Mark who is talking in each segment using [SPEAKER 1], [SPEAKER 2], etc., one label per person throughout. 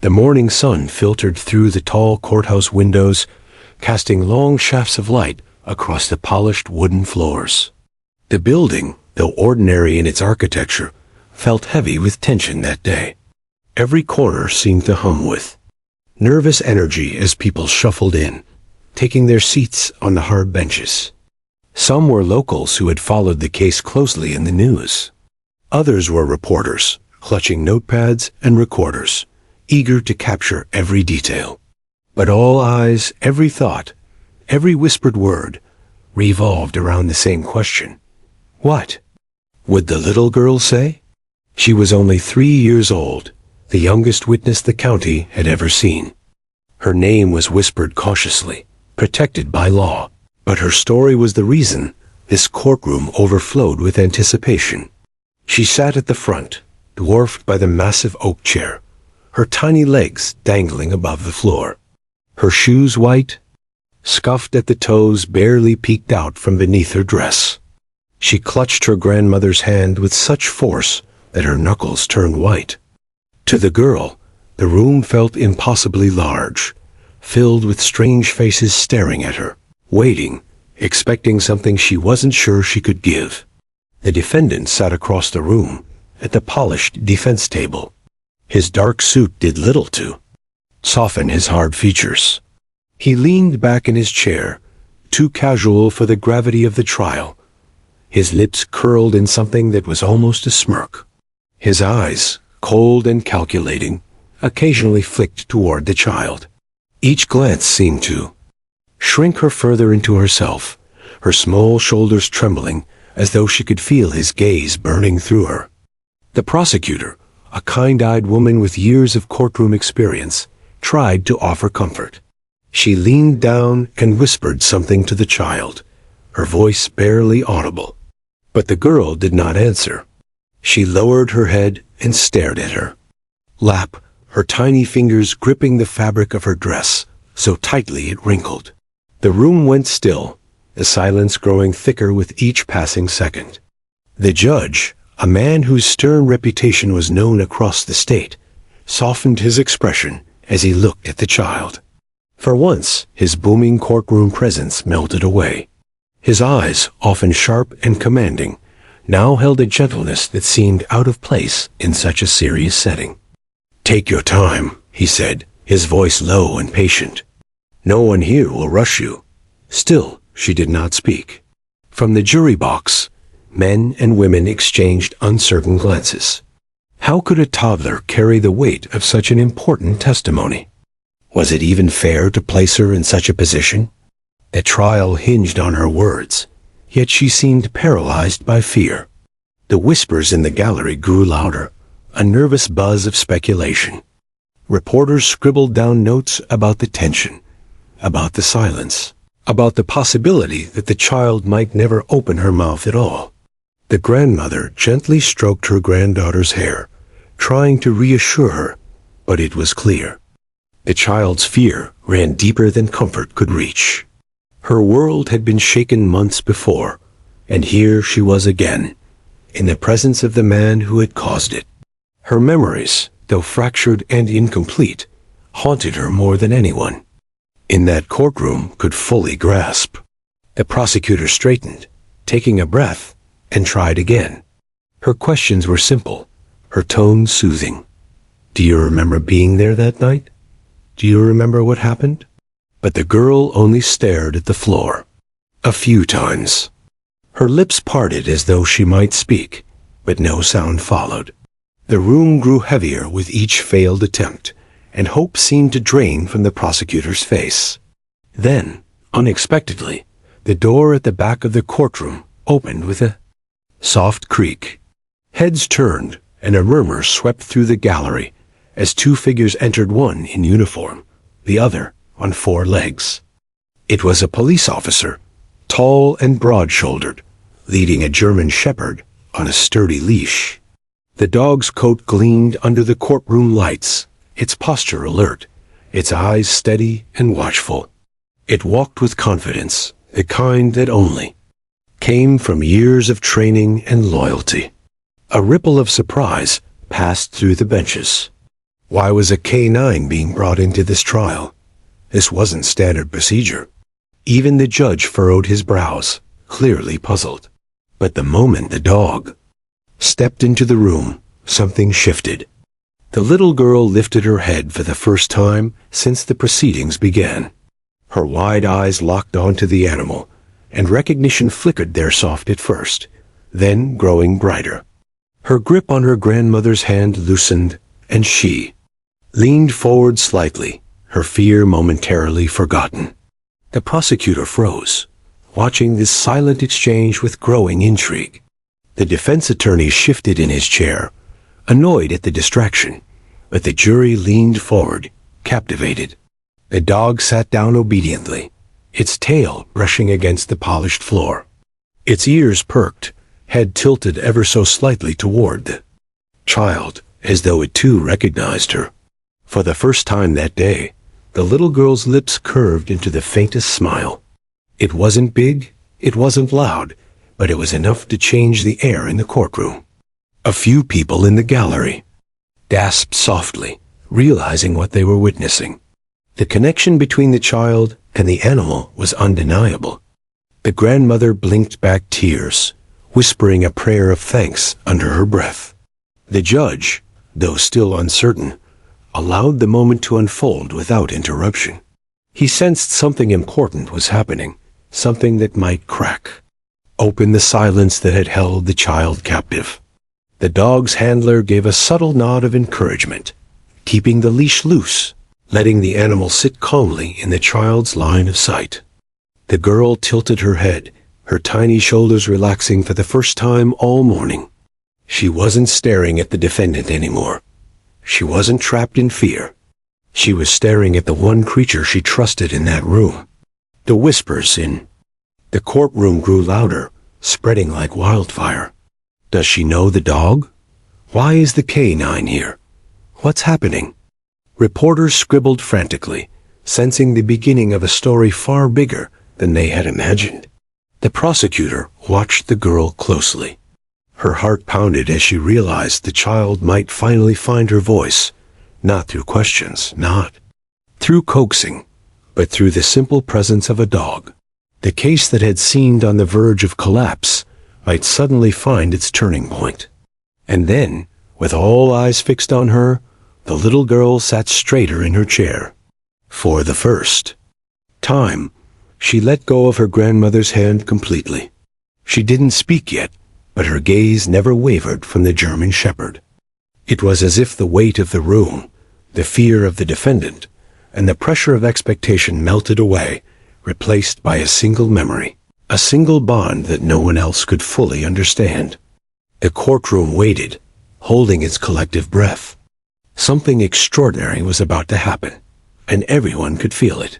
[SPEAKER 1] The morning sun filtered through the tall courthouse windows, casting long shafts of light across the polished wooden floors. The building, though ordinary in its architecture, felt heavy with tension that day. Every corner seemed to hum with nervous energy as people shuffled in, taking their seats on the hard benches. Some were locals who had followed the case closely in the news. Others were reporters, clutching notepads and recorders, eager to capture every detail. But all eyes, every thought, every whispered word, revolved around the same question. What would the little girl say? She was only 3 years old, the youngest witness the county had ever seen. Her name was whispered cautiously, protected by law, but her story was the reason this courtroom overflowed with anticipation. She sat at the front, dwarfed by the massive oak chair, her tiny legs dangling above the floor. Her shoes white, scuffed at the toes, barely peeked out from beneath her dress. She clutched her grandmother's hand with such force that her knuckles turned white. To the girl, the room felt impossibly large, filled with strange faces staring at her, waiting, expecting something she wasn't sure she could give. The defendant sat across the room, at the polished defense table. His dark suit did little to soften his hard features. He leaned back in his chair, too casual for the gravity of the trial. His lips curled in something that was almost a smirk. His eyes, cold and calculating, occasionally flicked toward the child. Each glance seemed to shrink her further into herself, her small shoulders trembling as though she could feel his gaze burning through her. The prosecutor, a kind-eyed woman with years of courtroom experience, tried to offer comfort. She leaned down and whispered something to the child, her voice barely audible. But the girl did not answer. She lowered her head and stared at her lap, her tiny fingers gripping the fabric of her dress so tightly it wrinkled. The room went still, the silence growing thicker with each passing second. The judge, a man whose stern reputation was known across the state, softened his expression as he looked at the child. For once, his booming courtroom presence melted away. His eyes, often sharp and commanding, now held a gentleness that seemed out of place in such a serious setting. "Take your time," he said, his voice low and patient. "No one here will rush you." Still, she did not speak. From the jury box, men and women exchanged uncertain glances. How could a toddler carry the weight of such an important testimony? Was it even fair to place her in such a position? The trial hinged on her words, yet she seemed paralyzed by fear. The whispers in the gallery grew louder, a nervous buzz of speculation. Reporters scribbled down notes about the tension, about the silence, about the possibility that the child might never open her mouth at all. The grandmother gently stroked her granddaughter's hair, trying to reassure her, but it was clear. The child's fear ran deeper than comfort could reach. Her world had been shaken months before, and here she was again, in the presence of the man who had caused it. Her memories, though fractured and incomplete, haunted her more than anyone in that courtroom could fully grasp. The prosecutor straightened, taking a breath, and tried again. Her questions were simple, her tone soothing. "Do you remember being there that night? Do you remember what happened?" But the girl only stared at the floor. "A few times." Her lips parted as though she might speak, but no sound followed. The room grew heavier with each failed attempt, and hope seemed to drain from the prosecutor's face. Then, unexpectedly, the door at the back of the courtroom opened with a soft creak. Heads turned, and a murmur swept through the gallery as two figures entered, one in uniform, the other on 4 legs. It was a police officer, tall and broad-shouldered, leading a German shepherd on a sturdy leash. The dog's coat gleamed under the courtroom lights, its posture alert, its eyes steady and watchful. It walked with confidence, the kind that only came from years of training and loyalty. A ripple of surprise passed through the benches. Why was a K-9 being brought into this trial? This wasn't standard procedure. Even the judge furrowed his brows, clearly puzzled. But the moment the dog stepped into the room, something shifted. The little girl lifted her head for the first time since the proceedings began. Her wide eyes locked onto the animal, and recognition flickered there soft at first, then growing brighter. Her grip on her grandmother's hand loosened, and she leaned forward slightly, her fear momentarily forgotten. The prosecutor froze, watching this silent exchange with growing intrigue. The defense attorney shifted in his chair, annoyed at the distraction, but the jury leaned forward, captivated. The dog sat down obediently, its tail brushing against the polished floor. Its ears perked, head tilted ever so slightly toward the child, as though it too recognized her. For the first time that day, the little girl's lips curved into the faintest smile. It wasn't big, it wasn't loud, but it was enough to change the air in the courtroom. A few people in the gallery gasped softly, realizing what they were witnessing. The connection between the child and the animal was undeniable. The grandmother blinked back tears, whispering a prayer of thanks under her breath. The judge, though still uncertain, allowed the moment to unfold without interruption. He sensed something important was happening, something that might crack open the silence that had held the child captive. The dog's handler gave a subtle nod of encouragement, keeping the leash loose, letting the animal sit calmly in the child's line of sight. The girl tilted her head, her tiny shoulders relaxing for the first time all morning. She wasn't staring at the defendant anymore. She wasn't trapped in fear. She was staring at the one creature she trusted in that room. The whispers in the courtroom grew louder, spreading like wildfire. Does she know the dog? Why is the K-9 here? What's happening? Reporters scribbled frantically, sensing the beginning of a story far bigger than they had imagined. The prosecutor watched the girl closely. Her heart pounded as she realized the child might finally find her voice, not through questions, not through coaxing, but through the simple presence of a dog. The case that had seemed on the verge of collapse might suddenly find its turning point. And then, with all eyes fixed on her, the little girl sat straighter in her chair. For the first time, she let go of her grandmother's hand completely. She didn't speak yet, but her gaze never wavered from the German shepherd. It was as if the weight of the room, the fear of the defendant, and the pressure of expectation melted away, replaced by a single memory, a single bond that no one else could fully understand. The courtroom waited, holding its collective breath. Something extraordinary was about to happen, and everyone could feel it.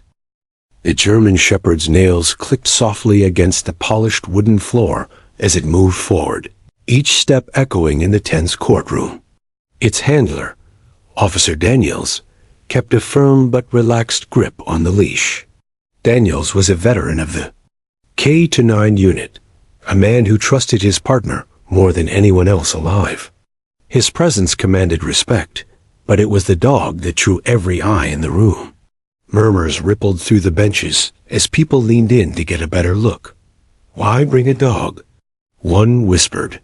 [SPEAKER 1] The German shepherd's nails clicked softly against the polished wooden floor as it moved forward, each step echoing in the tense courtroom. Its handler, Officer Daniels, kept a firm but relaxed grip on the leash. Daniels was a veteran of the K-9 unit, a man who trusted his partner more than anyone else alive. His presence commanded respect, but it was the dog that drew every eye in the room. Murmurs rippled through the benches as people leaned in to get a better look. Why bring a dog? One whispered.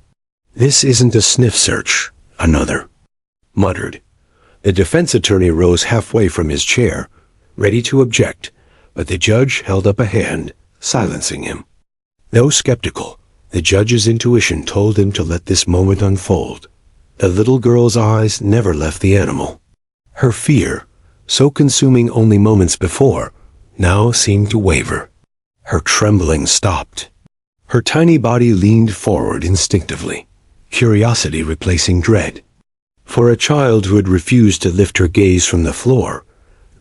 [SPEAKER 1] This isn't a sniff search, another muttered. The defense attorney rose halfway from his chair, ready to object, but the judge held up a hand, silencing him. Though skeptical, the judge's intuition told him to let this moment unfold. The little girl's eyes never left the animal. Her fear, so consuming only moments before, now seemed to waver. Her trembling stopped. Her tiny body leaned forward instinctively, curiosity replacing dread. For a child who had refused to lift her gaze from the floor,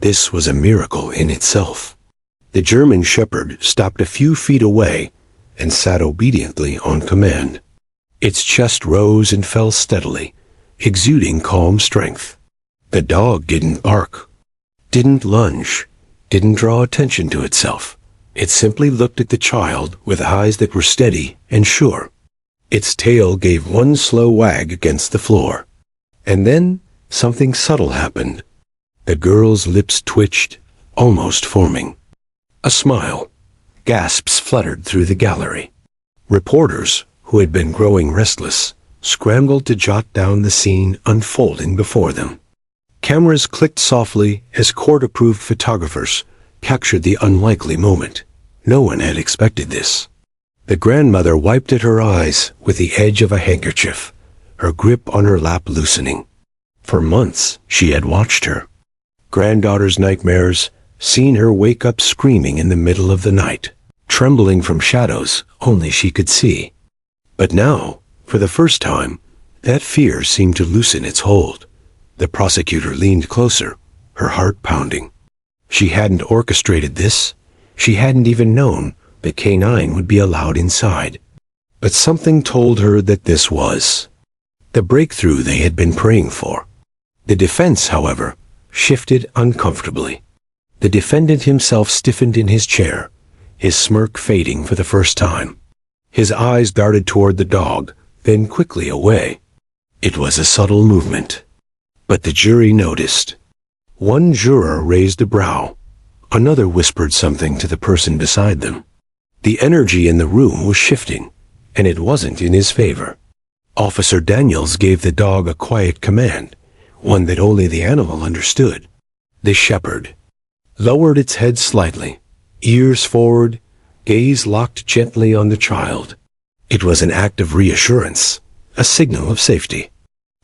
[SPEAKER 1] this was a miracle in itself. The German shepherd stopped a few feet away and sat obediently on command. Its chest rose and fell steadily, exuding calm strength. The dog didn't bark, didn't lunge, didn't draw attention to itself. It simply looked at the child with eyes that were steady and sure. Its tail gave one slow wag against the floor, and then something subtle happened. The girl's lips twitched, almost forming. A smile. Gasps fluttered through the gallery. Reporters, who had been growing restless, scrambled to jot down the scene unfolding before them. Cameras clicked softly as court-approved photographers captured the unlikely moment. No one had expected this. The grandmother wiped at her eyes with the edge of a handkerchief, her grip on her lap loosening. For months she had watched her granddaughter's nightmares, seen her wake up screaming in the middle of the night, trembling from shadows only she could see. But now, for the first time, that fear seemed to loosen its hold. The prosecutor leaned closer, her heart pounding. She hadn't orchestrated this. She hadn't even known that K9 would be allowed inside. But something told her that this was the breakthrough they had been praying for. The defense, however, shifted uncomfortably. The defendant himself stiffened in his chair, his smirk fading for the first time. His eyes darted toward the dog, then quickly away. It was a subtle movement. But the jury noticed. One juror raised a brow. Another whispered something to the person beside them. The energy in the room was shifting, and it wasn't in his favor. Officer Daniels gave the dog a quiet command, one that only the animal understood. The shepherd lowered its head slightly, ears forward, gaze locked gently on the child. It was an act of reassurance, a signal of safety.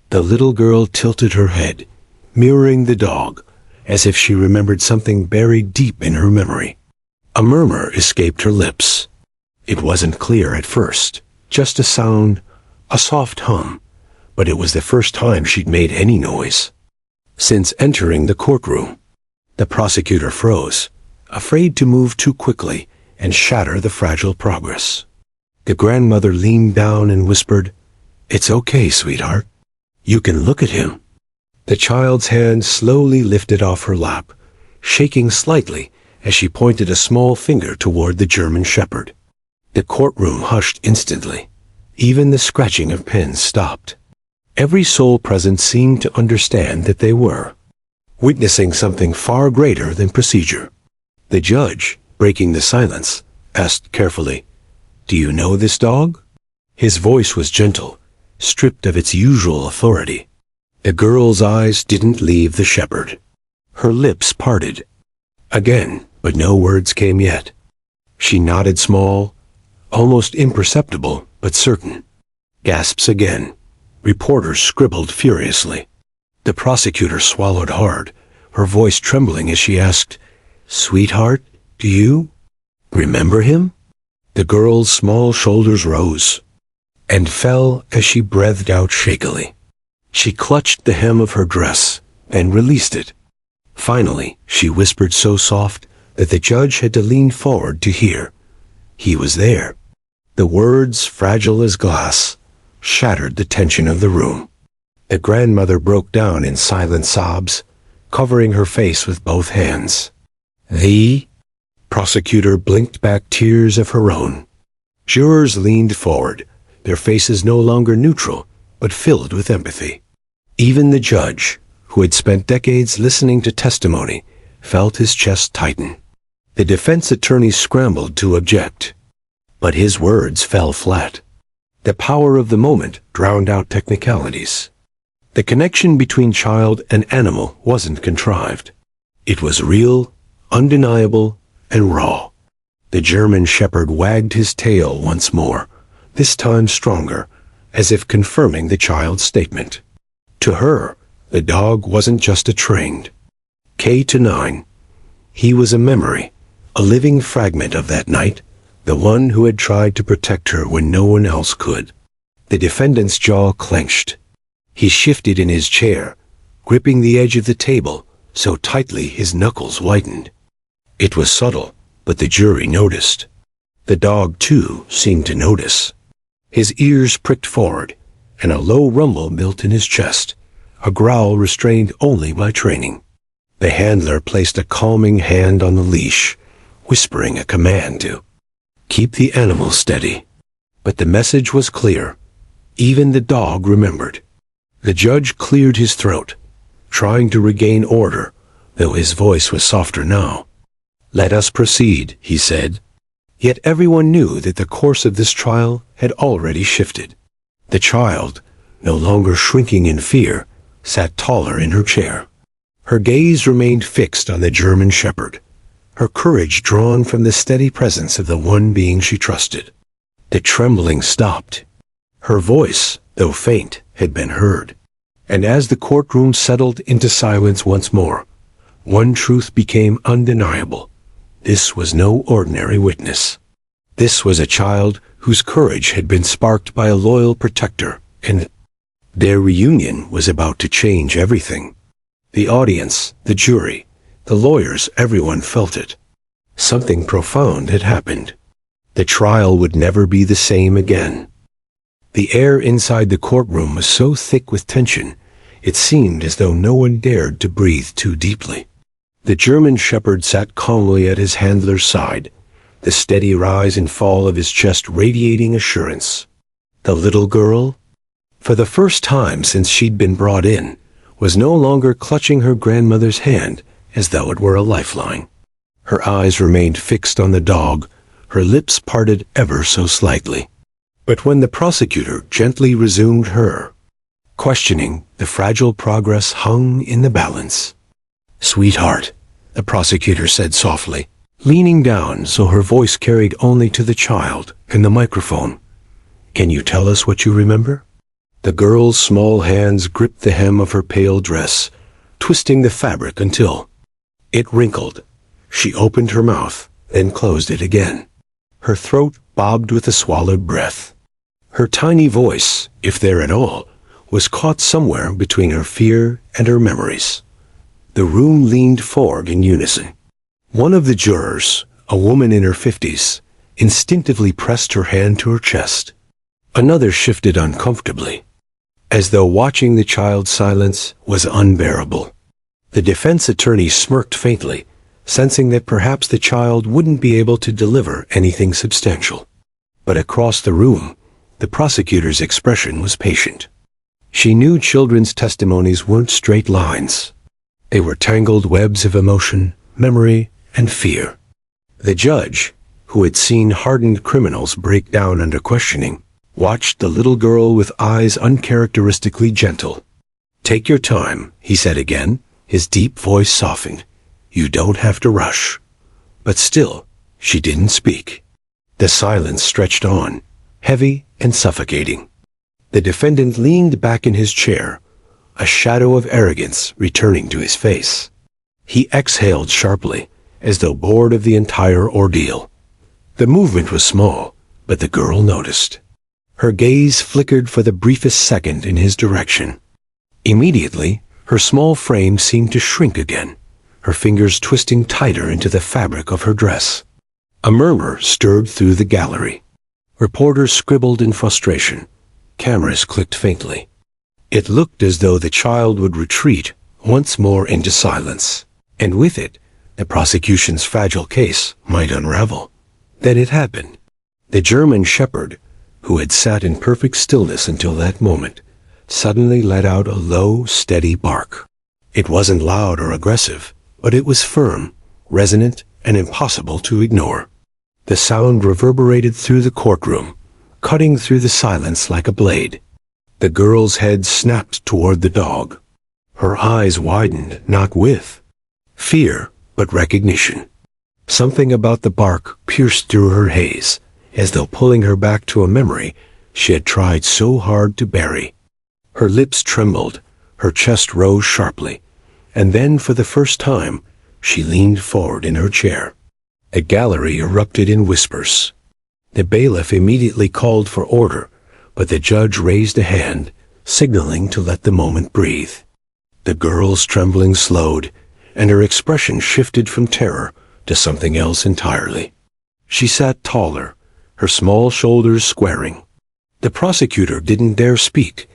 [SPEAKER 1] The little girl tilted her head, mirroring the dog, as if she remembered something buried deep in her memory. A murmur escaped her lips. It wasn't clear at first, just a sound, a soft hum, but it was the first time she'd made any noise since entering the courtroom. The prosecutor froze, afraid to move too quickly and shatter the fragile progress. The grandmother leaned down and whispered, "It's okay, sweetheart. You can look at him." The child's hand slowly lifted off her lap, shaking slightly as she pointed a small finger toward the German shepherd. The courtroom hushed instantly. Even the scratching of pens stopped. Every soul present seemed to understand that they were witnessing something far greater than procedure. The judge, breaking the silence, asked carefully, "Do you know this dog?" His voice was gentle, stripped of its usual authority. The girl's eyes didn't leave the shepherd. Her lips parted. Again, but no words came yet. She nodded small, almost imperceptible, but certain. Gasps again. Reporters scribbled furiously. The prosecutor swallowed hard, her voice trembling as she asked, "Sweetheart, do you remember him?" The girl's small shoulders rose and fell as she breathed out shakily. She clutched the hem of her dress and released it. Finally, she whispered so soft that the judge had to lean forward to hear. He was there. The words, fragile as glass, shattered the tension of the room. The grandmother broke down in silent sobs, covering her face with both hands. The prosecutor blinked back tears of her own. Jurors leaned forward, their faces no longer neutral, but filled with empathy. Even the judge, who had spent decades listening to testimony, felt his chest tighten. The defense attorney scrambled to object, but his words fell flat. The power of the moment drowned out technicalities. The connection between child and animal wasn't contrived. It was real, undeniable, and raw. The German shepherd wagged his tail once more, this time stronger, as if confirming the child's statement. To her, the dog wasn't just a trained K9. He was a memory, a living fragment of that night, the one who had tried to protect her when no one else could. The defendant's jaw clenched. He shifted in his chair, gripping the edge of the table so tightly his knuckles whitened. It was subtle, but the jury noticed. The dog, too, seemed to notice. His ears pricked forward, and a low rumble built in his chest, a growl restrained only by training. The handler placed a calming hand on the leash, whispering a command to keep the animal steady. But the message was clear. Even the dog remembered. The judge cleared his throat, trying to regain order, though his voice was softer now. "Let us proceed," he said. Yet everyone knew that the course of this trial had already shifted. The child, no longer shrinking in fear, sat taller in her chair. Her gaze remained fixed on the German shepherd, her courage drawn from the steady presence of the one being she trusted. The trembling stopped. Her voice, though faint, had been heard. And as the courtroom settled into silence once more, one truth became undeniable. This was no ordinary witness. This was a child whose courage had been sparked by a loyal protector, and their reunion was about to change everything. The audience, the jury, the lawyers, everyone felt it. Something profound had happened. The trial would never be the same again. The air inside the courtroom was so thick with tension, it seemed as though no one dared to breathe too deeply. The German shepherd sat calmly at his handler's side, the steady rise and fall of his chest radiating assurance. The little girl, for the first time since she'd been brought in, was no longer clutching her grandmother's hand as though it were a lifeline. Her eyes remained fixed on the dog, her lips parted ever so slightly. But when the prosecutor gently resumed her questioning, the fragile progress hung in the balance. "Sweetheart," the prosecutor said softly, leaning down so her voice carried only to the child and the microphone. "Can you tell us what you remember?" The girl's small hands gripped the hem of her pale dress, twisting the fabric until it wrinkled. She opened her mouth, then closed it again. Her throat bobbed with a swallowed breath. Her tiny voice, if there at all, was caught somewhere between her fear and her memories. The room leaned forward in unison. One of the jurors, a woman in her 50s, instinctively pressed her hand to her chest. Another shifted uncomfortably, as though watching the child's silence was unbearable. The defense attorney smirked faintly, sensing that perhaps the child wouldn't be able to deliver anything substantial. But across the room, the prosecutor's expression was patient. She knew children's testimonies weren't straight lines. They were tangled webs of emotion, memory, and fear. The judge, who had seen hardened criminals break down under questioning, watched the little girl with eyes uncharacteristically gentle. "Take your time," he said again, his deep voice softened. "You don't have to rush." But still, she didn't speak. The silence stretched on, heavy and suffocating. The defendant leaned back in his chair, a shadow of arrogance returning to his face. He exhaled sharply, as though bored of the entire ordeal. The movement was small, but the girl noticed. Her gaze flickered for the briefest second in his direction. Immediately, her small frame seemed to shrink again, her fingers twisting tighter into the fabric of her dress. A murmur stirred through the gallery. Reporters scribbled in frustration. Cameras clicked faintly. It looked as though the child would retreat once more into silence, and with it, the prosecution's fragile case might unravel. Then it happened. The German shepherd, who had sat in perfect stillness until that moment, suddenly let out a low, steady bark. It wasn't loud or aggressive, but it was firm, resonant, and impossible to ignore. The sound reverberated through the courtroom, cutting through the silence like a blade. The girl's head snapped toward the dog. Her eyes widened, not with fear, but recognition. Something about the bark pierced through her haze, as though pulling her back to a memory she had tried so hard to bury. Her lips trembled, her chest rose sharply, and then for the first time, she leaned forward in her chair. A gallery erupted in whispers. The bailiff immediately called for order, but the judge raised a hand, signaling to let the moment breathe. The girl's trembling slowed, and her expression shifted from terror to something else entirely. She sat taller, her small shoulders squaring. The prosecutor didn't dare speak,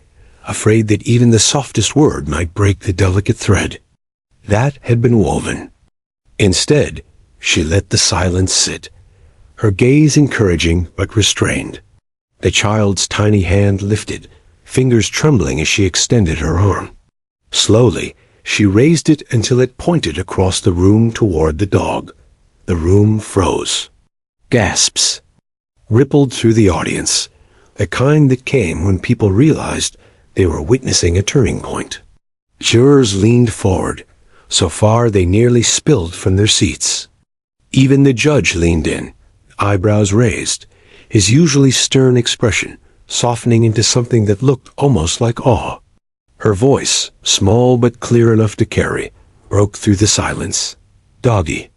[SPEAKER 1] afraid that even the softest word might break the delicate thread that had been woven. Instead, she let the silence sit, her gaze encouraging but restrained. The child's tiny hand lifted, fingers trembling as she extended her arm. Slowly, She raised it until it pointed across the room toward the dog. The room froze. Gasps rippled through the audience, the kind that came when people realized they were witnessing a turning point. Jurors leaned forward, so far they nearly spilled from their seats. Even the judge leaned in, eyebrows raised, his usually stern expression softening into something that looked almost like awe. Her voice, small but clear enough to carry, broke through the silence. "Doggy."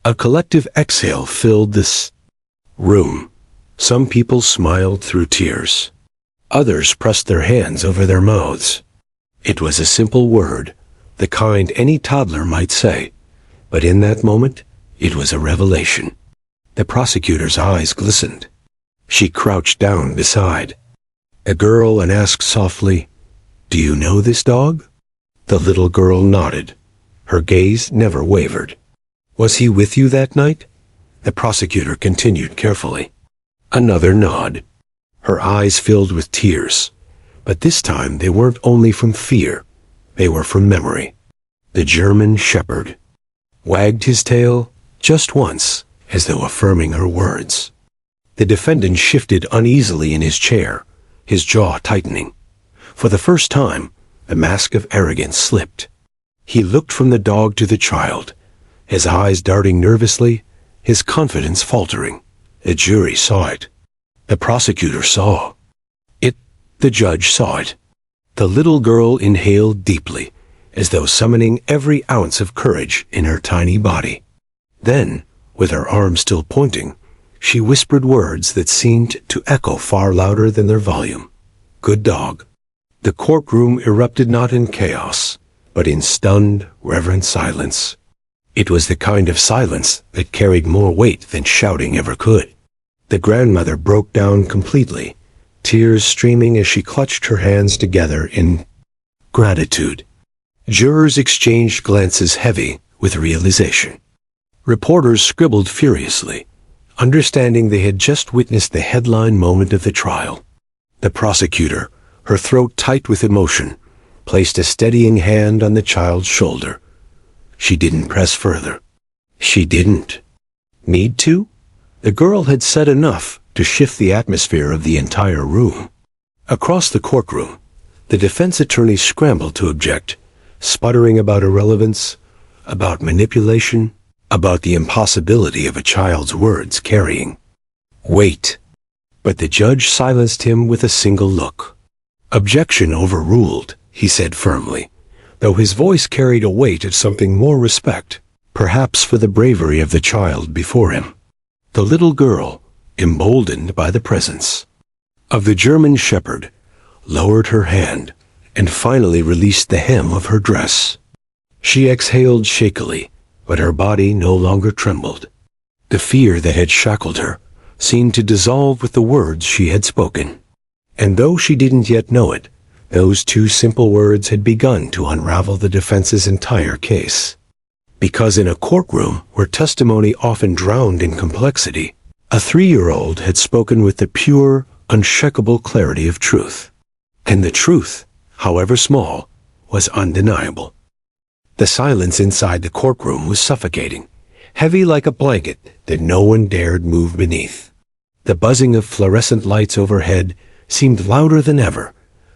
[SPEAKER 1] A collective exhale filled this room. Some people smiled through tears. Others pressed their hands over their mouths. It was a simple word, the kind any toddler might say, but in that moment, it was a revelation. The prosecutor's eyes glistened. She crouched down beside a girl and asked softly, "Do you know this dog?" The little girl nodded. Her gaze never wavered. "Was he with you that night?" The prosecutor continued carefully. Another nod. Her eyes filled with tears, but this time they weren't only from fear, they were from memory. The German shepherd wagged his tail just once, as though affirming her words. The defendant shifted uneasily in his chair, his jaw tightening. For the first time, the mask of arrogance slipped. He looked from the dog to the child, his eyes darting nervously, his confidence faltering. The jury saw it. The prosecutor saw it. The judge saw it. The little girl inhaled deeply, as though summoning every ounce of courage in her tiny body. Then, with her arm still pointing, she whispered words that seemed to echo far louder than their volume. "Good dog." The courtroom erupted not in chaos, but in stunned, reverent silence. It was the kind of silence that carried more weight than shouting ever could. The grandmother broke down completely, tears streaming as she clutched her hands together in gratitude. Jurors exchanged glances heavy with realization. Reporters scribbled furiously, understanding they had just witnessed the headline moment of the trial. The prosecutor, her throat tight with emotion, placed a steadying hand on the child's shoulder. She didn't press further. She didn't need to. The girl had said enough to shift the atmosphere of the entire room. Across the courtroom, the defense attorney scrambled to object, sputtering about irrelevance, about manipulation, about the impossibility of a child's words carrying weight. But the judge silenced him with a single look. "Objection overruled," he said firmly, though his voice carried a weight of something more respect, perhaps for the bravery of the child before him. The little girl, emboldened by the presence of the German shepherd, lowered her hand and finally released the hem of her dress. She exhaled shakily, but her body no longer trembled. The fear that had shackled her seemed to dissolve with the words she had spoken. And though she didn't yet know it, those two simple words had begun to unravel the defense's entire case. Because in a courtroom where testimony often drowned in complexity, a 3-year-old had spoken with the pure, unshakable clarity of truth. And the truth, however small, was undeniable. The silence inside the courtroom was suffocating, heavy like a blanket that no one dared move beneath. The buzzing of fluorescent lights overhead seemed louder than ever,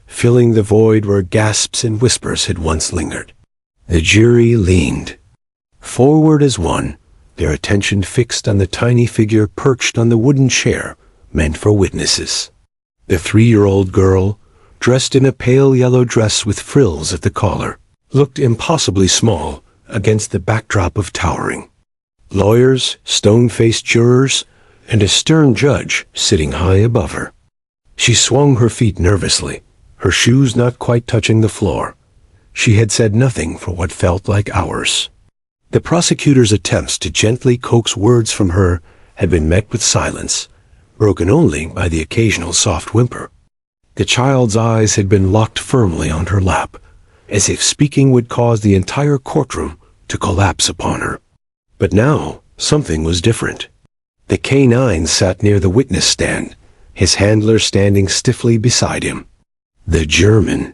[SPEAKER 1] filling the void where gasps and whispers had once lingered. The jury leaned forward as one, their attention fixed on the tiny figure perched on the wooden chair meant for witnesses. The 3-year-old girl, dressed in a pale yellow dress with frills at the collar, looked impossibly small against the backdrop of towering lawyers, stone-faced jurors, and a stern judge sitting high above her. She swung her feet nervously, her shoes not quite touching the floor. She had said nothing for what felt like hours. The prosecutor's attempts to gently coax words from her had been met with silence, broken only by the occasional soft whimper. The child's eyes had been locked firmly on her lap, as if speaking would cause the entire courtroom to collapse upon her. But now, something was different. The K9 sat near the witness stand, his handler standing stiffly beside him. The German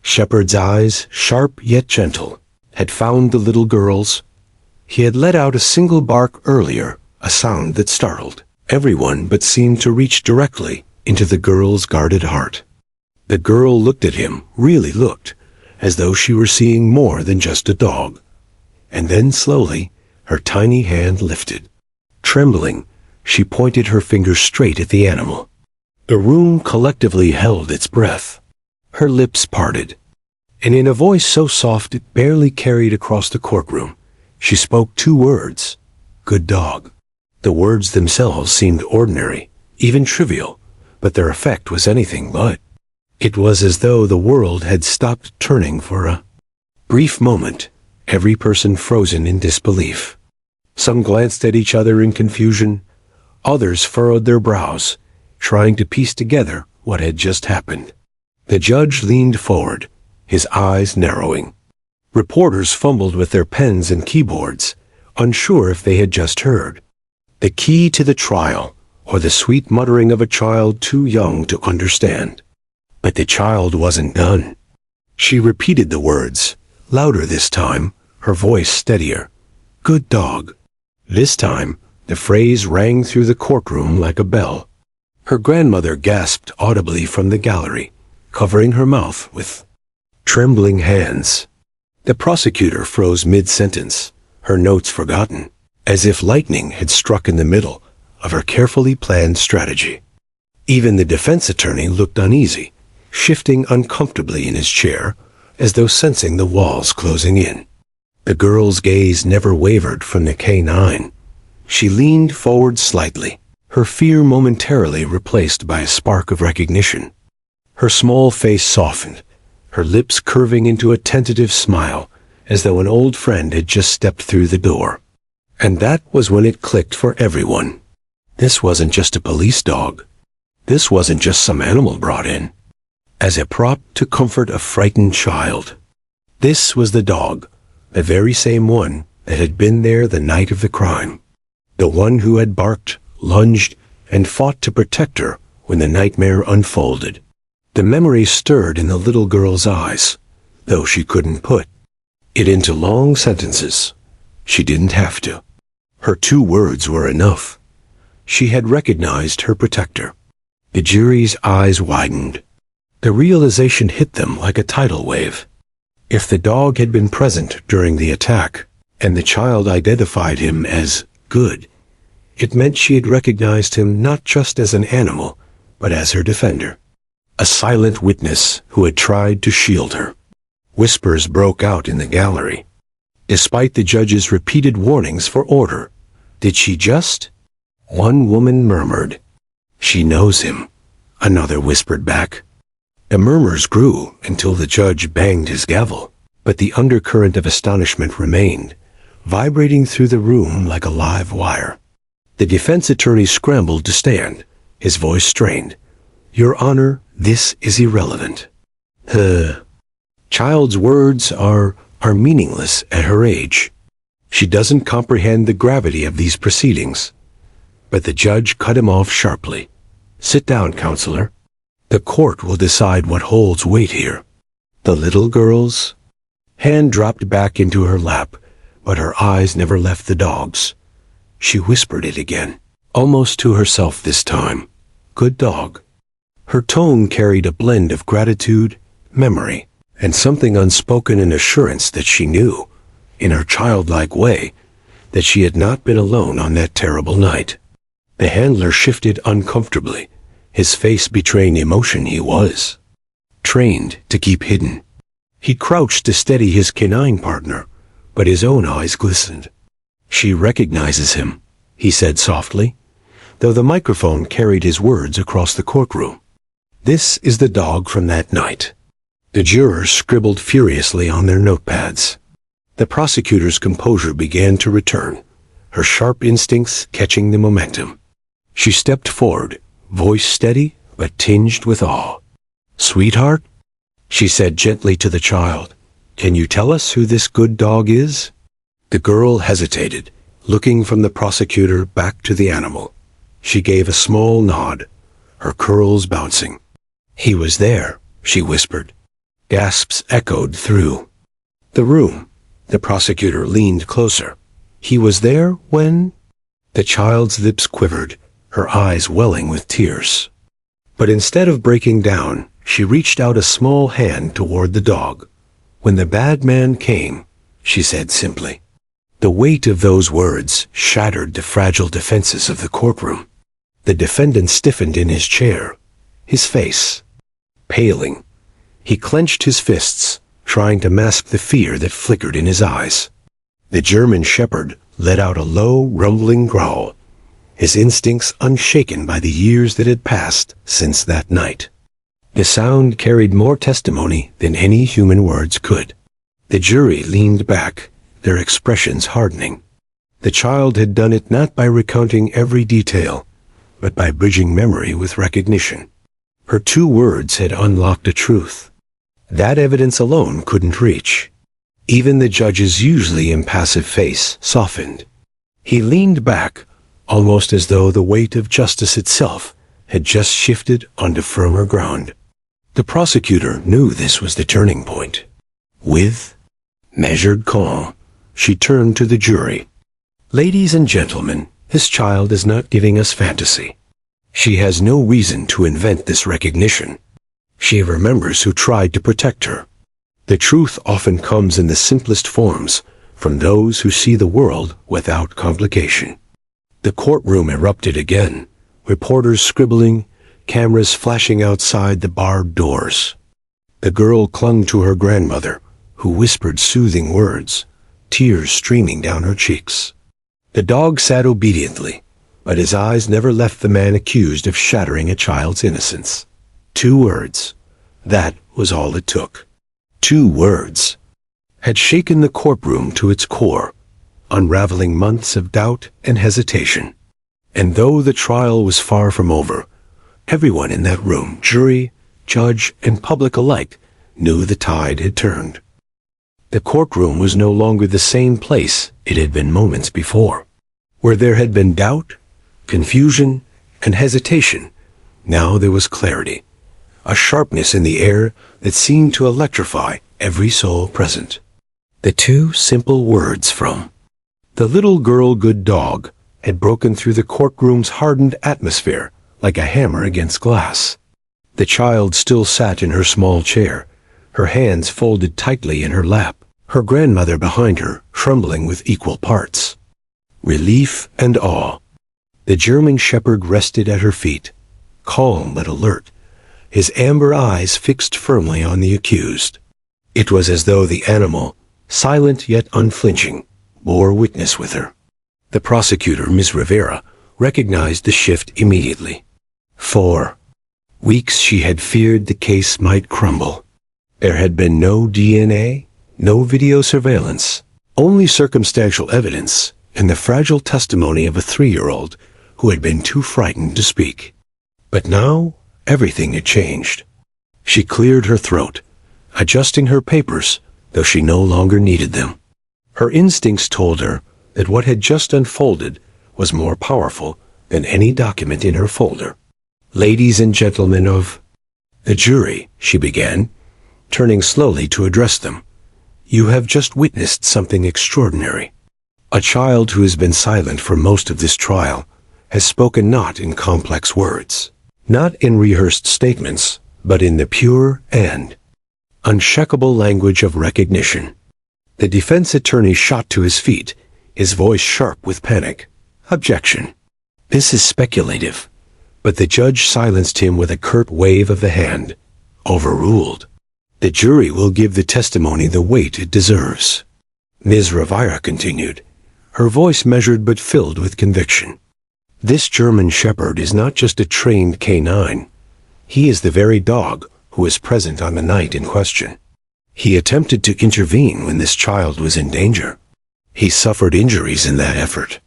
[SPEAKER 1] Shepard's eyes, sharp yet gentle, had found the little girl's. He had let out a single bark earlier, a sound that startled everyone but seemed to reach directly into the girl's guarded heart. The girl looked at him, really looked, as though she were seeing more than just a dog. And then slowly, her tiny hand lifted. Trembling, she pointed her finger straight at the animal. The room collectively held its breath. Her lips parted, and in a voice so soft it barely carried across the courtroom, she spoke 2 words, "Good dog." The words themselves seemed ordinary, even trivial, but their effect was anything but. It was as though the world had stopped turning for a brief moment, every person frozen in disbelief. Some glanced at each other in confusion, others furrowed their brows, trying to piece together what had just happened. The judge leaned forward, his eyes narrowing. Reporters fumbled with their pens and keyboards, unsure if they had just heard the key to the trial, or the sweet muttering of a child too young to understand. But the child wasn't done. She repeated the words, louder this time, her voice steadier. "Good dog." This time, the phrase rang through the courtroom like a bell. Her grandmother gasped audibly from the gallery, covering her mouth with trembling hands. The prosecutor froze mid-sentence, her notes forgotten, as if lightning had struck in the middle of her carefully planned strategy. Even the defense attorney looked uneasy, shifting uncomfortably in his chair, as though sensing the walls closing in. The girl's gaze never wavered from the K9. She leaned forward slightly, her fear momentarily replaced by a spark of recognition. Her small face softened, her lips curving into a tentative smile, as though an old friend had just stepped through the door. And that was when it clicked for everyone. This wasn't just a police dog. This wasn't just some animal brought in as a prop to comfort a frightened child. This was the dog, the very same one that had been there the night of the crime. The one who had barked, lunged, and fought to protect her when the nightmare unfolded. The memory stirred in the little girl's eyes, though she couldn't put it into long sentences. She didn't have to. Her 2 words were enough. She had recognized her protector. The jury's eyes widened. The realization hit them like a tidal wave. If the dog had been present during the attack, and the child identified him as good, it meant she had recognized him not just as an animal, but as her defender. A silent witness who had tried to shield her. Whispers broke out in the gallery. Despite the judge's repeated warnings for order, did she just? One woman murmured, "She knows him," another whispered back. The murmurs grew until the judge banged his gavel, but the undercurrent of astonishment remained, vibrating through the room like a live wire. The defense attorney scrambled to stand, his voice strained. "Your Honor, this is irrelevant. The child's words are meaningless at her age. She doesn't comprehend the gravity of these proceedings." But the judge cut him off sharply. "Sit down, counselor. The court will decide what holds weight here." The little girl's hand dropped back into her lap, but her eyes never left the dog's. She whispered it again, almost to herself this time. "Good dog." Her tone carried a blend of gratitude, memory, and something unspoken in assurance that she knew, in her childlike way, that she had not been alone on that terrible night. The handler shifted uncomfortably, his face betraying emotion he was trained to keep hidden. He crouched to steady his canine partner, but his own eyes glistened. "She recognizes him," he said softly, though the microphone carried his words across the courtroom. "This is the dog from that night." The jurors scribbled furiously on their notepads. The prosecutor's composure began to return, her sharp instincts catching the momentum. She stepped forward, voice steady but tinged with awe. "Sweetheart," she said gently to the child, "can you tell us who this good dog is?" The girl hesitated, looking from the prosecutor back to the animal. She gave a small nod, her curls bouncing. "He was there," she whispered. Gasps echoed through the room. The prosecutor leaned closer. He was there when... The child's lips quivered, her eyes welling with tears. But instead of breaking down, she reached out a small hand toward the dog. "When the bad man came," she said simply. The weight of those words shattered the fragile defenses of the courtroom. The defendant stiffened in his chair, his face paling. He clenched his fists, trying to mask the fear that flickered in his eyes. The German shepherd let out a low, rumbling growl, his instincts unshaken by the years that had passed since that night. The sound carried more testimony than any human words could. The jury leaned back, their expressions hardening. The child had done it not by recounting every detail, but by bridging memory with recognition. Her 2 words had unlocked a truth that evidence alone couldn't reach. Even the judge's usually impassive face softened. He leaned back, almost as though the weight of justice itself had just shifted onto firmer ground. The prosecutor knew this was the turning point. With measured calm, she turned to the jury. "Ladies and gentlemen, this child is not giving us fantasy. She has no reason to invent this recognition. She remembers who tried to protect her. The truth often comes in the simplest forms from those who see the world without complication." The courtroom erupted again, reporters scribbling, cameras flashing outside the barred doors. The girl clung to her grandmother, who whispered soothing words, tears streaming down her cheeks. The dog sat obediently, but his eyes never left the man accused of shattering a child's innocence. 2 words. That was all it took. 2 words had shaken the courtroom to its core, unraveling months of doubt and hesitation. And though the trial was far from over, everyone in that room, jury, judge, and public alike, knew the tide had turned. The courtroom was no longer the same place it had been moments before. Where there had been doubt, confusion, and hesitation, now there was clarity, a sharpness in the air that seemed to electrify every soul present. The 2 simple words from the little girl good dog had broken through the courtroom's hardened atmosphere like a hammer against glass. The child still sat in her small chair, her hands folded tightly in her lap, her grandmother behind her, trembling with equal parts. Relief and awe. The German shepherd rested at her feet, calm but alert, his amber eyes fixed firmly on the accused. It was as though the animal, silent yet unflinching, bore witness with her. The prosecutor, Ms. Rivera, recognized the shift immediately. For weeks she had feared the case might crumble. There had been no DNA, no video surveillance, only circumstantial evidence and the fragile testimony of a 3-year-old who had been too frightened to speak. But now everything had changed. She cleared her throat, adjusting her papers, though she no longer needed them. Her instincts told her that what had just unfolded was more powerful than any document in her folder. "Ladies and gentlemen of the jury," she began, turning slowly to address them, "you have just witnessed something extraordinary. A child who has been silent for most of this trial has spoken not in complex words, not in rehearsed statements, but in the pure and unshakable language of recognition." The defense attorney shot to his feet, his voice sharp with panic. "Objection. This is speculative." But the judge silenced him with a curt wave of the hand. "Overruled. The jury will give the testimony the weight it deserves." Ms. Rivera continued, her voice measured but filled with conviction. "This German shepherd is not just a trained canine. He is the very dog who was present on the night in question. He attempted to intervene when this child was in danger. He suffered injuries in that effort.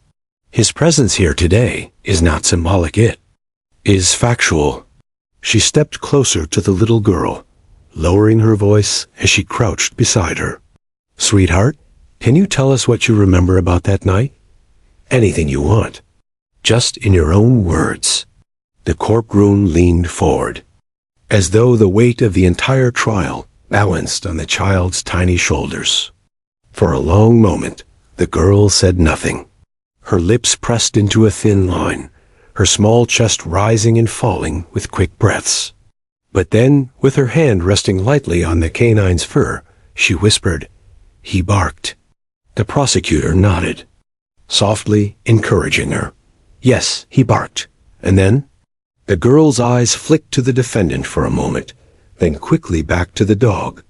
[SPEAKER 1] His presence here today is not symbolic, it is factual." She stepped closer to the little girl, lowering her voice as she crouched beside her. "Sweetheart, can you tell us what you remember about that night? Anything you want. Just in your own words." The courtroom leaned forward, as though the weight of the entire trial balanced on the child's tiny shoulders. For a long moment, the girl said nothing, her lips pressed into a thin line, her small chest rising and falling with quick breaths. But then, with her hand resting lightly on the canine's fur, she whispered, "He barked." The prosecutor nodded, softly encouraging her. "Yes, he barked." And then? The girl's eyes flicked to the defendant for a moment, then quickly back to the dog.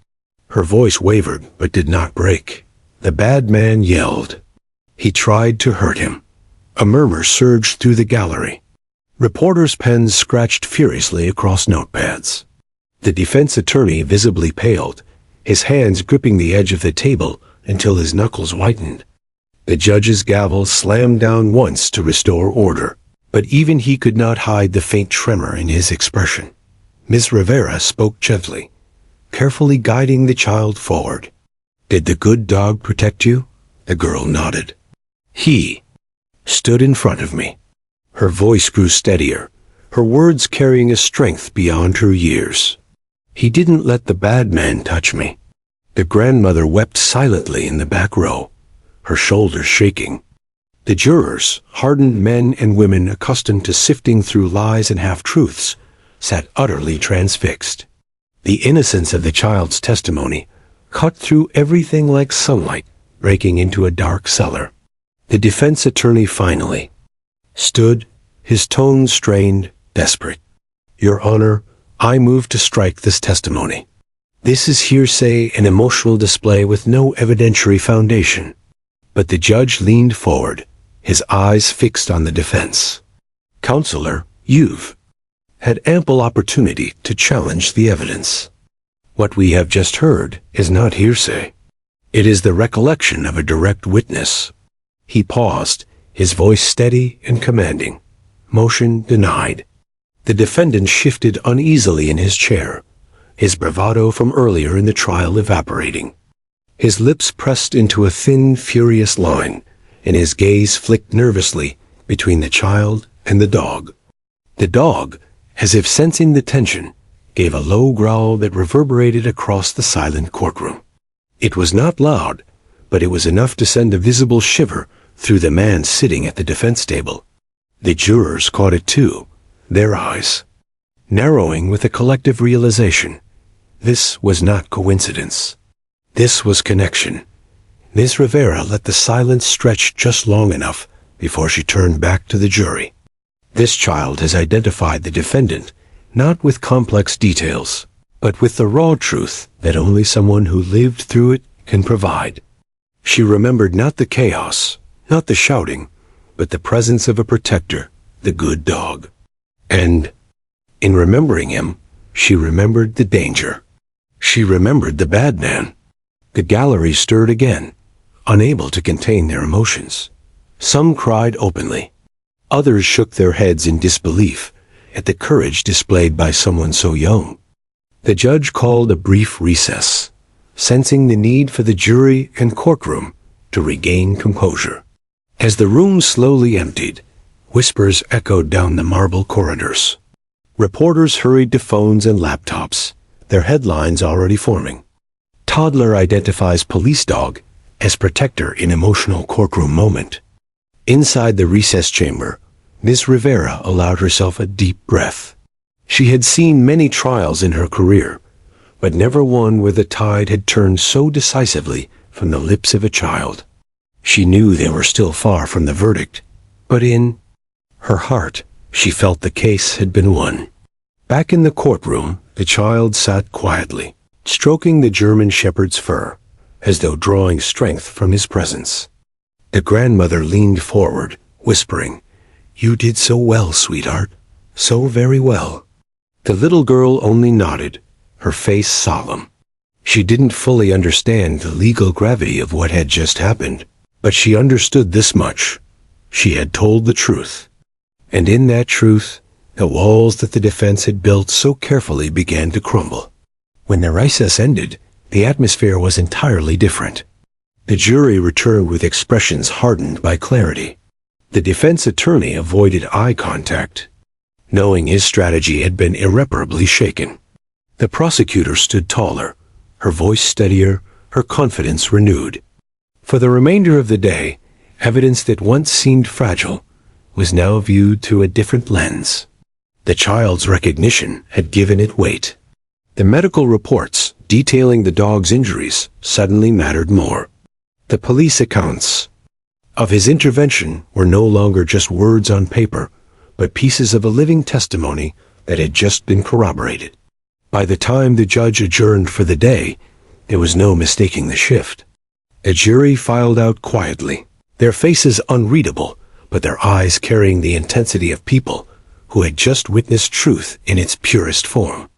[SPEAKER 1] Her voice wavered but did not break. The bad man yelled. He tried to hurt him. A murmur surged through the gallery. Reporters' pens scratched furiously across notepads. The defense attorney visibly paled, his hands gripping the edge of the table until his knuckles whitened. The judge's gavel slammed down once to restore order, but even he could not hide the faint tremor in his expression. Miss Rivera spoke gently, carefully guiding the child forward. "Did the good dog protect you?" The girl nodded. "He stood in front of me." Her voice grew steadier, her words carrying a strength beyond her years. "He didn't let the bad man touch me." The grandmother wept silently in the back row, her shoulders shaking. The jurors, hardened men and women accustomed to sifting through lies and half-truths, sat utterly transfixed. The innocence of the child's testimony cut through everything like sunlight breaking into a dark cellar. The defense attorney finally stood, his tone strained, desperate. "Your Honor, I move to strike this testimony. This is hearsay and emotional display with no evidentiary foundation." But the judge leaned forward, his eyes fixed on the defense. "Counselor, you've had ample opportunity to challenge the evidence. What we have just heard is not hearsay. It is the recollection of a direct witness." He paused, his voice steady and commanding. Motion denied. The defendant shifted uneasily in his chair, his bravado from earlier in the trial evaporating. His lips pressed into a thin, furious line, and his gaze flicked nervously between the child and the dog. The dog, as if sensing the tension, gave a low growl that reverberated across the silent courtroom. It was not loud, but it was enough to send a visible shiver through the man sitting at the defense table. The jurors caught it too, their eyes narrowing with a collective realization. This was not coincidence. This was connection. Miss Rivera let the silence stretch just long enough before she turned back to the jury. "This child has identified the defendant, not with complex details, but with the raw truth that only someone who lived through it can provide." She remembered not the chaos, not the shouting, but the presence of a protector, the good dog. And, in remembering him, she remembered the danger. She remembered the bad man. The gallery stirred again, unable to contain their emotions. Some cried openly. Others shook their heads in disbelief at the courage displayed by someone so young. The judge called a brief recess, sensing the need for the jury and courtroom to regain composure. As the room slowly emptied, whispers echoed down the marble corridors. Reporters hurried to phones and laptops, their headlines already forming. Toddler identifies police dog as protector in emotional courtroom moment. Inside the recess chamber, Miss Rivera allowed herself a deep breath. She had seen many trials in her career, but never one where the tide had turned so decisively from the lips of a child. She knew they were still far from the verdict, but in her heart, she felt the case had been won. Back in the courtroom, the child sat quietly, stroking the German shepherd's fur, as though drawing strength from his presence. The grandmother leaned forward, whispering, "You did so well, sweetheart, so very well." The little girl only nodded, her face solemn. She didn't fully understand the legal gravity of what had just happened, but she understood this much. She had told the truth. And in that truth, the walls that the defense had built so carefully began to crumble. When the recess ended, the atmosphere was entirely different. The jury returned with expressions hardened by clarity. The defense attorney avoided eye contact, knowing his strategy had been irreparably shaken. The prosecutor stood taller, her voice steadier, her confidence renewed. For the remainder of the day, evidence that once seemed fragile was now viewed through a different lens. The child's recognition had given it weight. The medical reports detailing the dog's injuries suddenly mattered more. The police accounts of his intervention were no longer just words on paper, but pieces of a living testimony that had just been corroborated. By the time the judge adjourned for the day, there was no mistaking the shift. A jury filed out quietly, their faces unreadable, but their eyes carrying the intensity of people who had just witnessed truth in its purest form.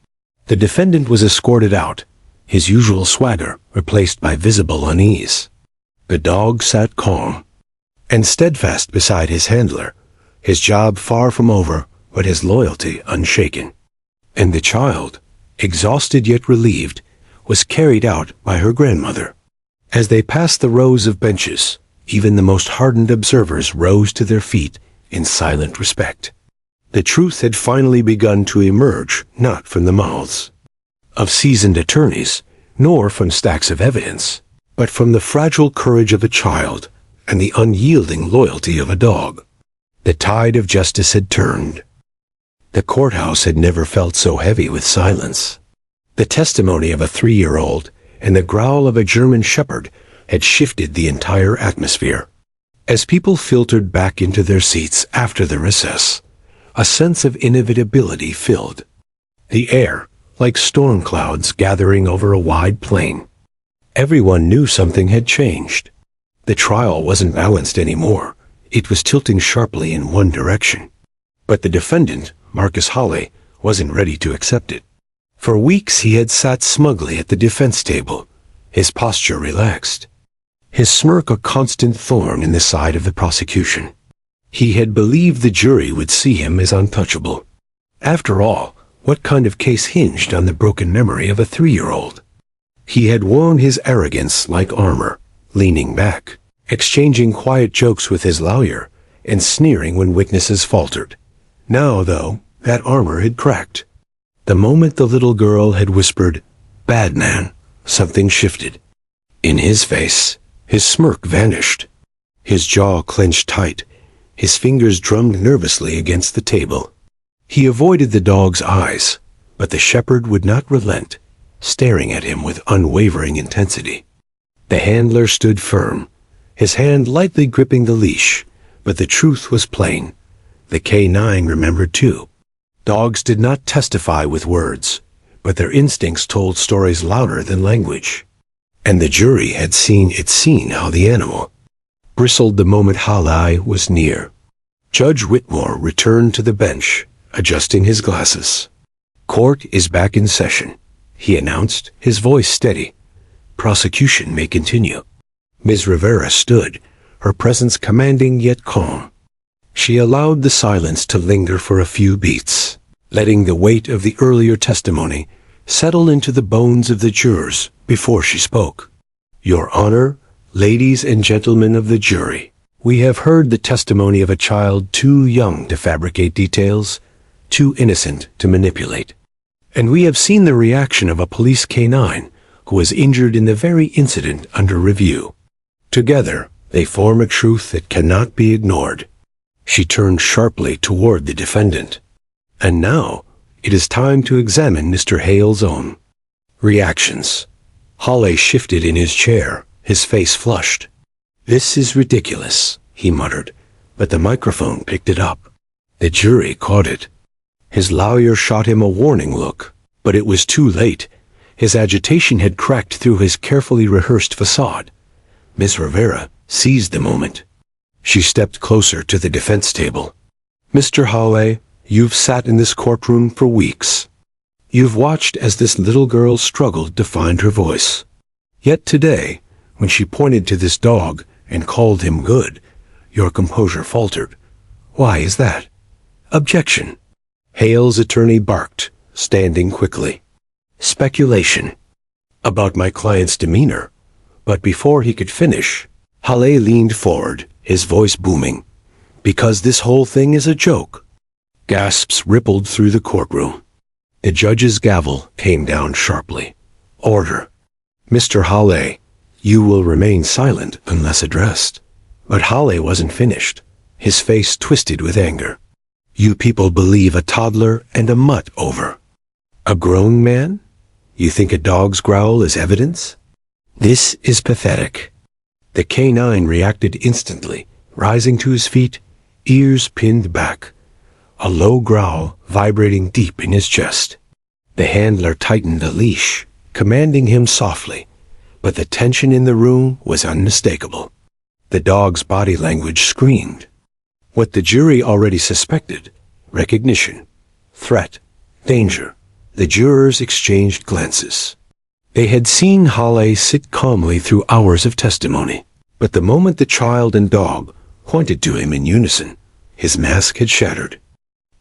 [SPEAKER 1] The defendant was escorted out, his usual swagger replaced by visible unease. The dog sat calm and steadfast beside his handler, his job far from over, but his loyalty unshaken. And the child, exhausted yet relieved, was carried out by her grandmother. As they passed the rows of benches, even the most hardened observers rose to their feet in silent respect. The truth had finally begun to emerge, not from the mouths of seasoned attorneys, nor from stacks of evidence, but from the fragile courage of a child and the unyielding loyalty of a dog. The tide of justice had turned. The courthouse had never felt so heavy with silence. The testimony of a 3-year-old and the growl of a German shepherd had shifted the entire atmosphere. As people filtered back into their seats after the recess, a sense of inevitability filled the air, like storm clouds gathering over a wide plain. Everyone knew something had changed. The trial wasn't balanced anymore. It was tilting sharply in one direction. But the defendant, Marcus Holley, wasn't ready to accept it. For weeks he had sat smugly at the defense table, his posture relaxed, his smirk a constant thorn in the side of the prosecution. He had believed the jury would see him as untouchable. After all, what kind of case hinged on the broken memory of a 3-year-old? He had worn his arrogance like armor, leaning back, exchanging quiet jokes with his lawyer, and sneering when witnesses faltered. Now, though, that armor had cracked. The moment the little girl had whispered, "Bad man," something shifted. In his face, his smirk vanished. His jaw clenched tight, his fingers drummed nervously against the table. He avoided the dog's eyes, but the shepherd would not relent, staring at him with unwavering intensity. The handler stood firm, his hand lightly gripping the leash, but the truth was plain. The K9 remembered too. Dogs did not testify with words, but their instincts told stories louder than language. And the jury had seen how the animal bristled the moment Holley was near. Judge Whitmore returned to the bench, adjusting his glasses. "Court is back in session," he announced, his voice steady. "Prosecution may continue." Ms. Rivera stood, her presence commanding yet calm. She allowed the silence to linger for a few beats, letting the weight of the earlier testimony settle into the bones of the jurors before she spoke. "Your Honor, ladies and gentlemen of the jury, we have heard the testimony of a child too young to fabricate details, too innocent to manipulate. And we have seen the reaction of a police K9 who was injured in the very incident under review. Together, they form a truth that cannot be ignored." She turned sharply toward the defendant. "And now, it is time to examine Mr. Hale's own reactions." Holley shifted in his chair, his face flushed. "This is ridiculous," he muttered, but the microphone picked it up. The jury caught it. His lawyer shot him a warning look, but it was too late. His agitation had cracked through his carefully rehearsed facade. Miss Rivera seized the moment. She stepped closer to the defense table. "Mr. Holley, you've sat in this courtroom for weeks. You've watched as this little girl struggled to find her voice. Yet today, when she pointed to this dog and called him good, your composure faltered. Why is that?" "Objection." Hale's attorney barked, standing quickly. "Speculation about my client's demeanor." But before he could finish, Holley leaned forward, his voice booming. "Because this whole thing is a joke." Gasps rippled through the courtroom. The judge's gavel came down sharply. "Order." Mr. Hale, you will remain silent unless addressed. But Hale wasn't finished. His face twisted with anger. You people believe a toddler and a mutt over a grown man? You think a dog's growl is evidence? This is pathetic. The canine reacted instantly, rising to his feet, ears pinned back, a low growl vibrating deep in his chest. The handler tightened the leash, commanding him softly, but the tension in the room was unmistakable. The dog's body language screamed what the jury already suspected: recognition, threat, danger. The jurors exchanged glances. They had seen Hale sit calmly through hours of testimony, but the moment the child and dog pointed to him in unison, his mask had shattered.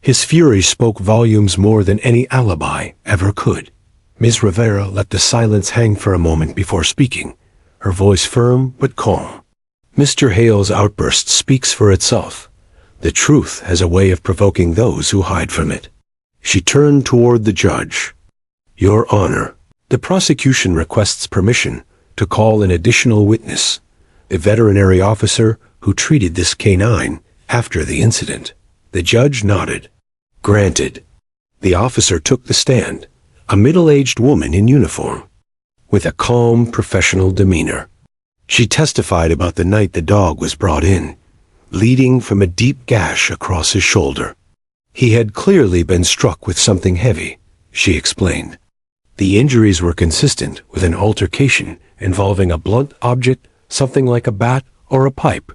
[SPEAKER 1] His fury spoke volumes more than any alibi ever could. Ms. Rivera let the silence hang for a moment before speaking, her voice firm but calm. Mr. Hale's outburst speaks for itself. The truth has a way of provoking those who hide from it. She turned toward the judge. Your Honor, the prosecution requests permission to call an additional witness, the veterinary officer who treated this canine after the incident. The judge nodded. Granted. The officer took the stand, a middle-aged woman in uniform, with a calm, professional demeanor. She testified about the night the dog was brought in, bleeding from a deep gash across his shoulder. He had clearly been struck with something heavy, she explained. The injuries were consistent with an altercation involving a blunt object, something like a bat or a pipe.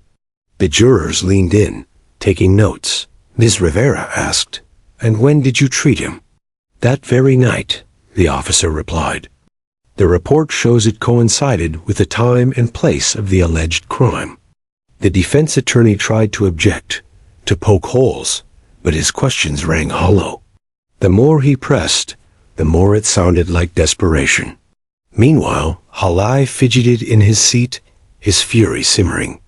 [SPEAKER 1] The jurors leaned in, taking notes. Ms. Rivera asked, "And when did you treat him?" "That very night," the officer replied. The report shows it coincided with the time and place of the alleged crime. The defense attorney tried to object, to poke holes, but his questions rang hollow. The more he pressed, the more it sounded like desperation. Meanwhile, Hale fidgeted in his seat, his fury simmering.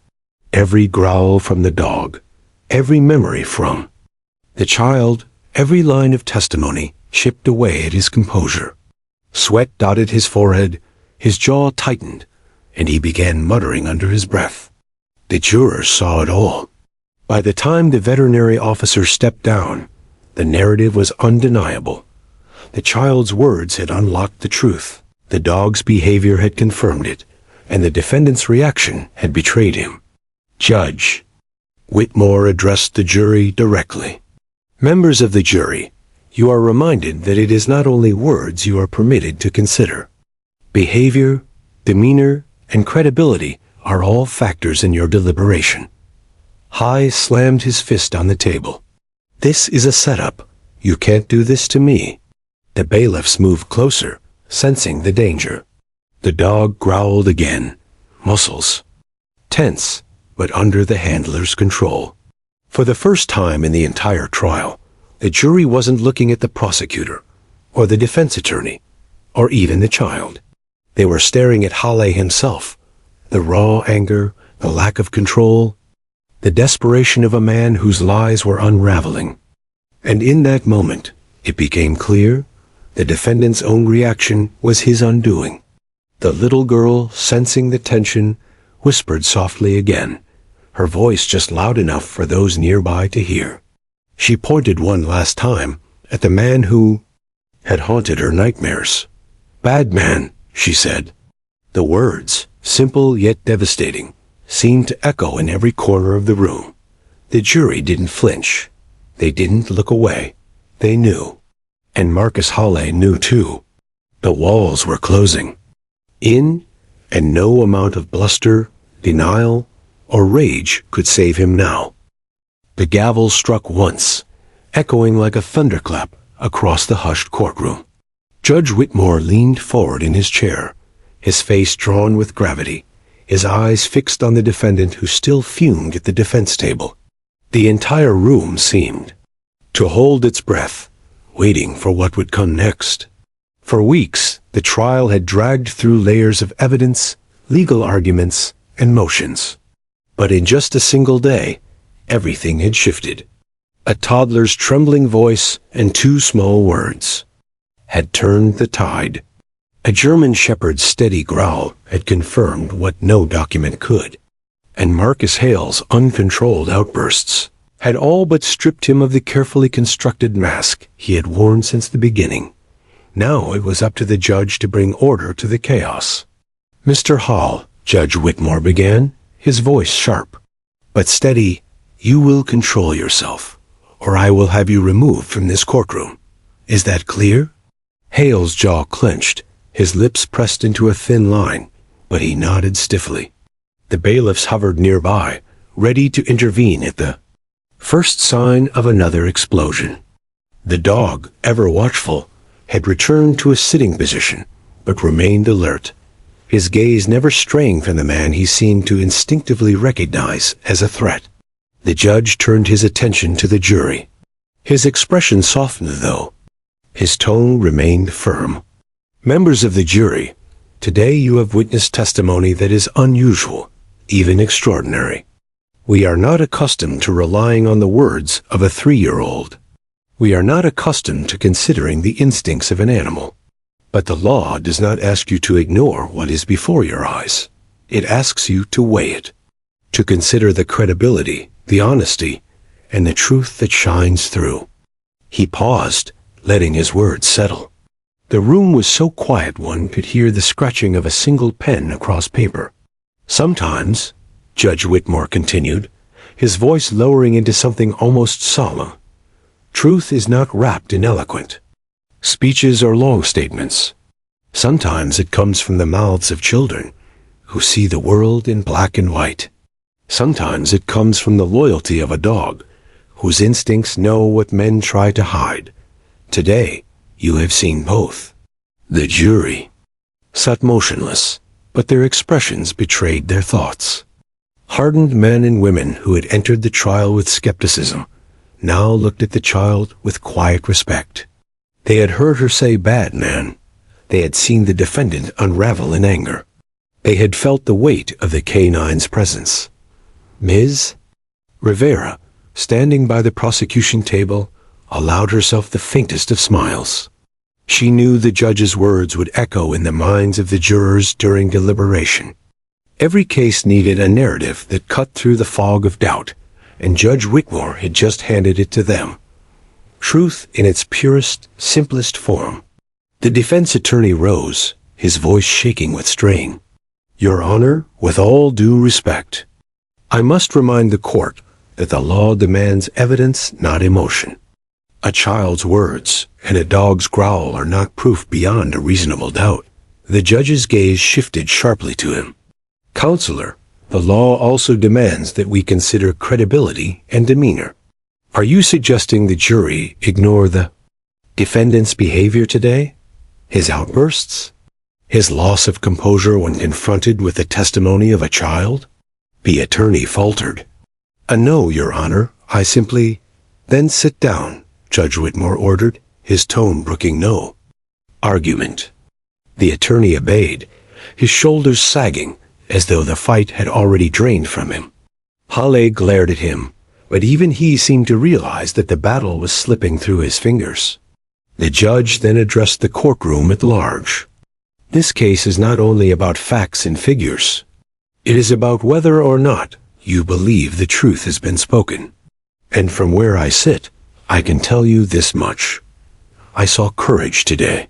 [SPEAKER 1] Every growl from the dog, every memory from the child, every line of testimony chipped away at his composure. Sweat dotted his forehead, his jaw tightened, and he began muttering under his breath. The jurors saw it all. By the time the veterinary officer stepped down, the narrative was undeniable. The child's words had unlocked the truth. The dog's behavior had confirmed it, and the defendant's reaction had betrayed him. Judge Whitmore addressed the jury directly. Members of the jury, you are reminded that it is not only words you are permitted to consider. Behavior, demeanor, and credibility are all factors in your deliberation. High slammed his fist on the table. This is a setup. You can't do this to me. The bailiffs moved closer, sensing the danger. The dog growled again, muscles tense, but under the handler's control. For the first time in the entire trial, the jury wasn't looking at the prosecutor, or the defense attorney, or even the child. They were staring at Hale himself, the raw anger, the lack of control, the desperation of a man whose lies were unraveling. And in that moment, it became clear the defendant's own reaction was his undoing. The little girl, sensing the tension, whispered softly again, her voice just loud enough for those nearby to hear. She pointed one last time at the man who had haunted her nightmares. "Bad man," she said. The words, simple yet devastating, seemed to echo in every corner of the room. The jury didn't flinch. They didn't look away. They knew. And Marcus Hale knew too. The walls were closing in, and no amount of bluster, denial, or rage could save him now. The gavel struck once, echoing like a thunderclap across the hushed courtroom. Judge Whitmore leaned forward in his chair, his face drawn with gravity, his eyes fixed on the defendant who still fumed at the defense table. The entire room seemed to hold its breath, waiting for what would come next. For weeks, the trial had dragged through layers of evidence, legal arguments, and motions. But in just a single day, everything had shifted. A toddler's trembling voice and two small words had turned the tide. A German shepherd's steady growl had confirmed what no document could, and Marcus Hale's uncontrolled outbursts had all but stripped him of the carefully constructed mask he had worn since the beginning. Now it was up to the judge to bring order to the chaos. "Mr. Hall," Judge Whitmore began, his voice sharp, but steady, "you will control yourself, or I will have you removed from this courtroom. Is that clear?" Hale's jaw clenched, his lips pressed into a thin line, but he nodded stiffly. The bailiffs hovered nearby, ready to intervene at the first sign of another explosion. The dog, ever watchful, had returned to a sitting position, but remained alert, his gaze never straying from the man he seemed to instinctively recognize as a threat. The judge turned his attention to the jury. His expression softened, though. His tone remained firm. "Members of the jury, today you have witnessed testimony that is unusual, even extraordinary. We are not accustomed to relying on the words of a 3-year-old. We are not accustomed to considering the instincts of an animal. But the law does not ask you to ignore what is before your eyes. It asks you to weigh it, to consider the credibility, the honesty, and the truth that shines through." He paused, letting his words settle. The room was so quiet one could hear the scratching of a single pen across paper. "Sometimes," Judge Whitmore continued, his voice lowering into something almost solemn, "truth is not wrapped in eloquent speeches or long statements. Sometimes it comes from the mouths of children who see the world in black and white. Sometimes it comes from the loyalty of a dog whose instincts know what men try to hide. Today, you have seen both." The jury sat motionless, but their expressions betrayed their thoughts. Hardened men and women who had entered the trial with skepticism now looked at the child with quiet respect. They had heard her say "bad man." They had seen the defendant unravel in anger. They had felt the weight of the canine's presence. Ms. Rivera, standing by the prosecution table, allowed herself the faintest of smiles. She knew the judge's words would echo in the minds of the jurors during deliberation. Every case needed a narrative that cut through the fog of doubt, and Judge Whitmore had just handed it to them. Truth in its purest, simplest form. The defense attorney rose, his voice shaking with strain. "Your Honor, with all due respect, I must remind the court that the law demands evidence, not emotion. A child's words and a dog's growl are not proof beyond a reasonable doubt." The judge's gaze shifted sharply to him. "Counselor, the law also demands that we consider credibility and demeanor. Are you suggesting the jury ignore the defendant's behavior today? His outbursts? His loss of composure when confronted with the testimony of a child?" The attorney faltered. "No, Your Honor, I simply—" "Then sit down," Judge Whitmore ordered, his tone brooking no argument. The attorney obeyed, his shoulders sagging, as though the fight had already drained from him. Hale glared at him, but even he seemed to realize that the battle was slipping through his fingers. The judge then addressed the courtroom at large. "This case is not only about facts and figures. It is about whether or not you believe the truth has been spoken. And from where I sit, I can tell you this much. I saw courage today.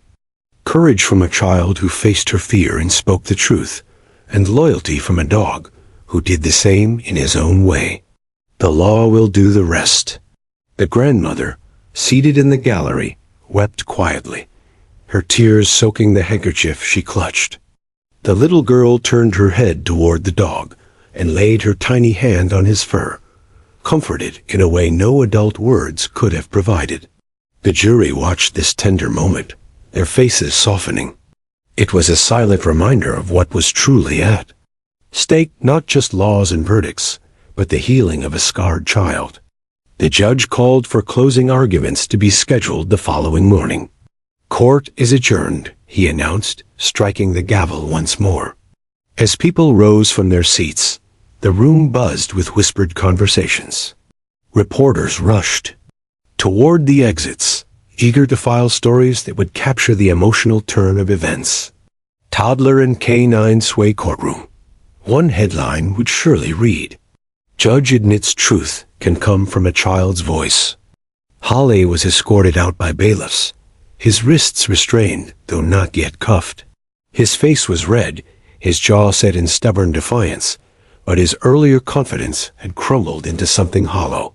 [SPEAKER 1] Courage from a child who faced her fear and spoke the truth, and loyalty from a dog who did the same in his own way. The law will do the rest." The grandmother, seated in the gallery, wept quietly, her tears soaking the handkerchief she clutched. The little girl turned her head toward the dog and laid her tiny hand on his fur, comforted in a way no adult words could have provided. The jury watched this tender moment, their faces softening. It was a silent reminder of what was truly at stake, not just laws and verdicts, but the healing of a scarred child. The judge called for closing arguments to be scheduled the following morning. "Court is adjourned," he announced, striking the gavel once more. As people rose from their seats, the room buzzed with whispered conversations. Reporters rushed toward the exits, eager to file stories that would capture the emotional turn of events. Toddler and Canine Sway Courtroom. One headline would surely read, "Judge admits truth can come from a child's voice." Holly was escorted out by bailiffs, his wrists restrained, though not yet cuffed. His face was red, his jaw set in stubborn defiance, but his earlier confidence had crumbled into something hollow.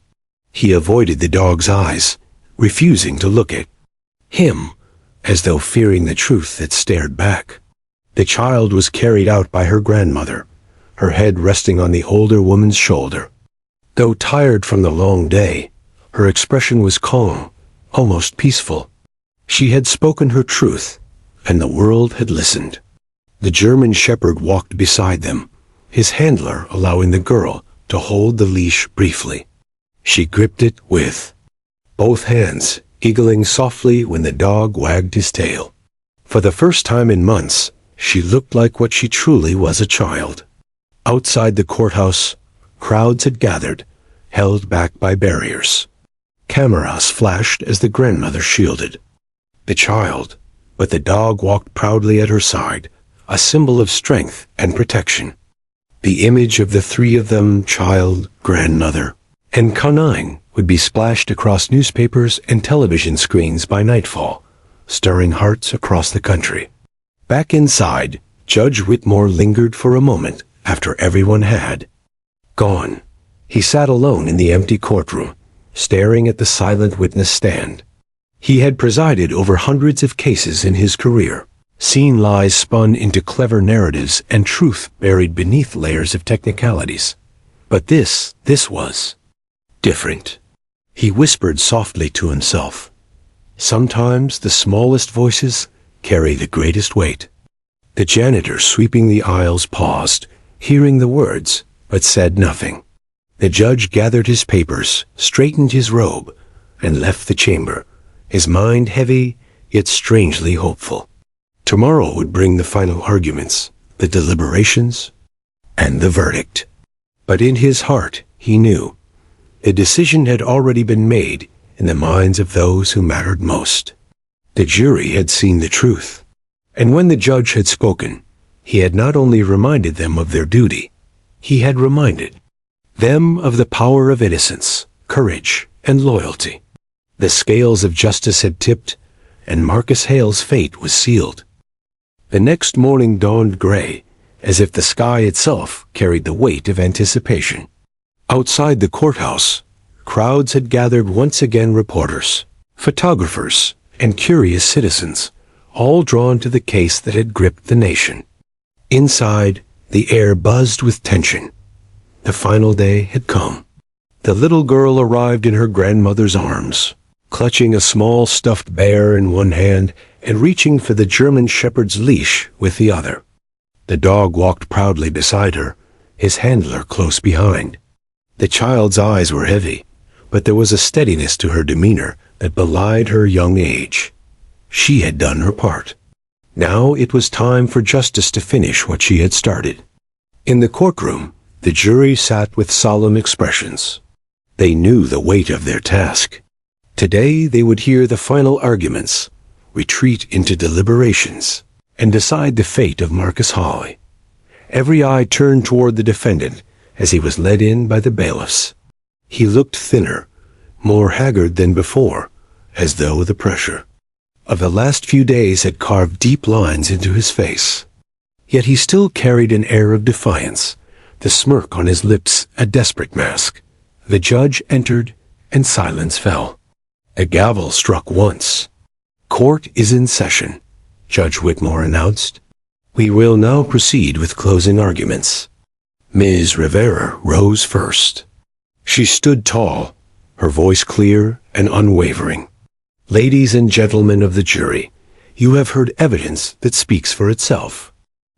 [SPEAKER 1] He avoided the dog's eyes, refusing to look at him, as though fearing the truth that stared back. The child was carried out by her grandmother, her head resting on the older woman's shoulder. Though tired from the long day, her expression was calm, almost peaceful. She had spoken her truth, and the world had listened. The German shepherd walked beside them, his handler allowing the girl to hold the leash briefly. She gripped it with both hands, giggling softly when the dog wagged his tail. For the first time in months, she looked like what she truly was, a child. Outside the courthouse, crowds had gathered, held back by barriers. Cameras flashed as the grandmother shielded the child, but the dog walked proudly at her side, a symbol of strength and protection. The image of the three of them, child, grandmother, and canine, would be splashed across newspapers and television screens by nightfall, stirring hearts across the country. Back inside, Judge Whitmore lingered for a moment after everyone had gone. He sat alone in the empty courtroom, staring at the silent witness stand. He had presided over hundreds of cases in his career, seen lies spun into clever narratives and truth buried beneath layers of technicalities. But this was different. He whispered softly to himself. Sometimes the smallest voices carry the greatest weight. The janitor sweeping the aisles paused, hearing the words, but said nothing. The judge gathered his papers, straightened his robe, and left the chamber, his mind heavy, yet strangely hopeful. Tomorrow would bring the final arguments, the deliberations, and the verdict. But in his heart, he knew, a decision had already been made in the minds of those who mattered most. The jury had seen the truth, and when the judge had spoken, he had not only reminded them of their duty, he had reminded them of the power of innocence, courage, and loyalty. The scales of justice had tipped, and Marcus Hale's fate was sealed. The next morning dawned gray, as if the sky itself carried the weight of anticipation. Outside the courthouse, crowds had gathered once again, reporters, photographers, and curious citizens, all drawn to the case that had gripped the nation. Inside, the air buzzed with tension. The final day had come. The little girl arrived in her grandmother's arms, clutching a small stuffed bear in one hand and reaching for the German shepherd's leash with the other. The dog walked proudly beside her, his handler close behind. The child's eyes were heavy, but there was a steadiness to her demeanor that belied her young age. She had done her part. Now it was time for justice to finish what she had started. In the courtroom, the jury sat with solemn expressions. They knew the weight of their task. Today they would hear the final arguments, retreat into deliberations, and decide the fate of Marcus Holly. Every eye turned toward the defendant as he was led in by the bailiffs. He looked thinner, more haggard than before, as though the pressure of the last few days had carved deep lines into his face. Yet he still carried an air of defiance, the smirk on his lips a desperate mask. The judge entered, and silence fell. A gavel struck once. "Court is in session," Judge Whitmore announced. "We will now proceed with closing arguments." Ms. Rivera rose first. She stood tall, her voice clear and unwavering. "Ladies and gentlemen of the jury, you have heard evidence that speaks for itself.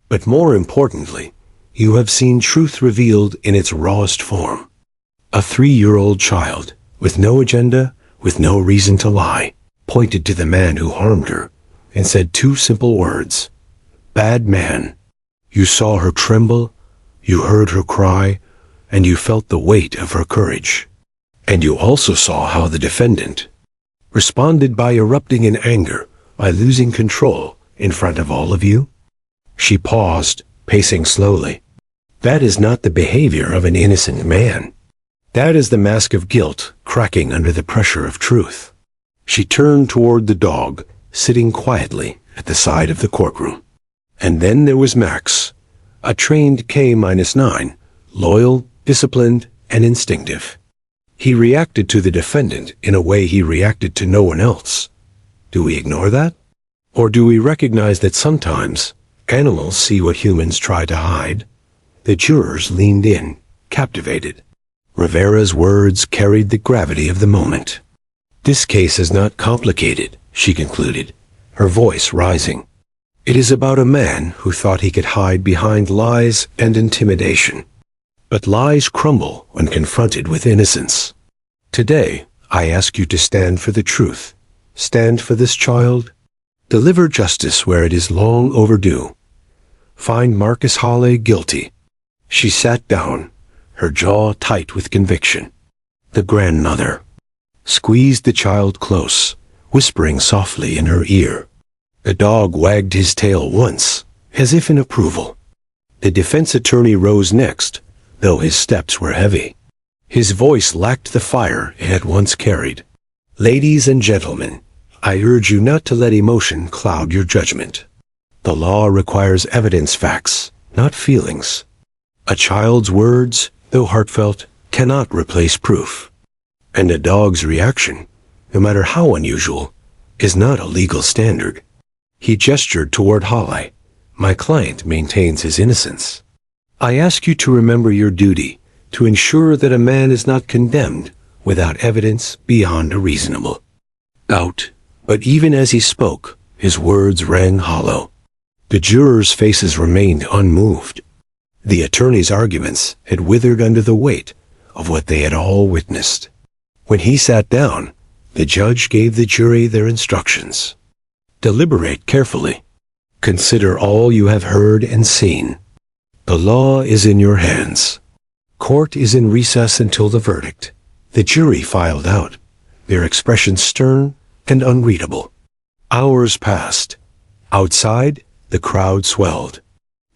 [SPEAKER 1] But more importantly, you have seen truth revealed in its rawest form. A 3-year-old child, with no agenda, with no reason to lie, pointed to the man who harmed her and said 2 simple words, 'Bad man.' You saw her tremble, you heard her cry, and you felt the weight of her courage. And you also saw how the defendant responded by erupting in anger, by losing control in front of all of you. She paused, pacing slowly. That is not the behavior of an innocent man. That is the mask of guilt cracking under the pressure of truth. She turned toward the dog, sitting quietly at the side of the courtroom. And then there was Max, a trained K-9, loyal, disciplined, and instinctive. He reacted to the defendant in a way he reacted to no one else. Do we ignore that? Or do we recognize that sometimes animals see what humans try to hide? The jurors leaned in, captivated. Rivera's words carried the gravity of the moment. This case is not complicated, she concluded, her voice rising. It is about a man who thought he could hide behind lies and intimidation. But lies crumble when confronted with innocence. Today, I ask you to stand for the truth. Stand for this child. Deliver justice where it is long overdue. Find Marcus Hawley guilty. She sat down, her jaw tight with conviction. The grandmother squeezed the child close, whispering softly in her ear. The dog wagged his tail once, as if in approval. The defense attorney rose next, though his steps were heavy. His voice lacked the fire it had once carried. Ladies and gentlemen, I urge you not to let emotion cloud your judgment. The law requires evidence facts, not feelings. A child's words, though heartfelt, cannot replace proof. And a dog's reaction, no matter how unusual, is not a legal standard. He gestured toward Hawley. My client maintains his innocence. I ask you to remember your duty to ensure that a man is not condemned without evidence beyond a reasonable doubt. But even as he spoke, his words rang hollow. The jurors' faces remained unmoved. The attorney's arguments had withered under the weight of what they had all witnessed. When he sat down, the judge gave the jury their instructions. Deliberate carefully. Consider all you have heard and seen. The law is in your hands. Court is in recess until the verdict. The jury filed out, their expressions stern and unreadable. Hours passed. Outside, the crowd swelled.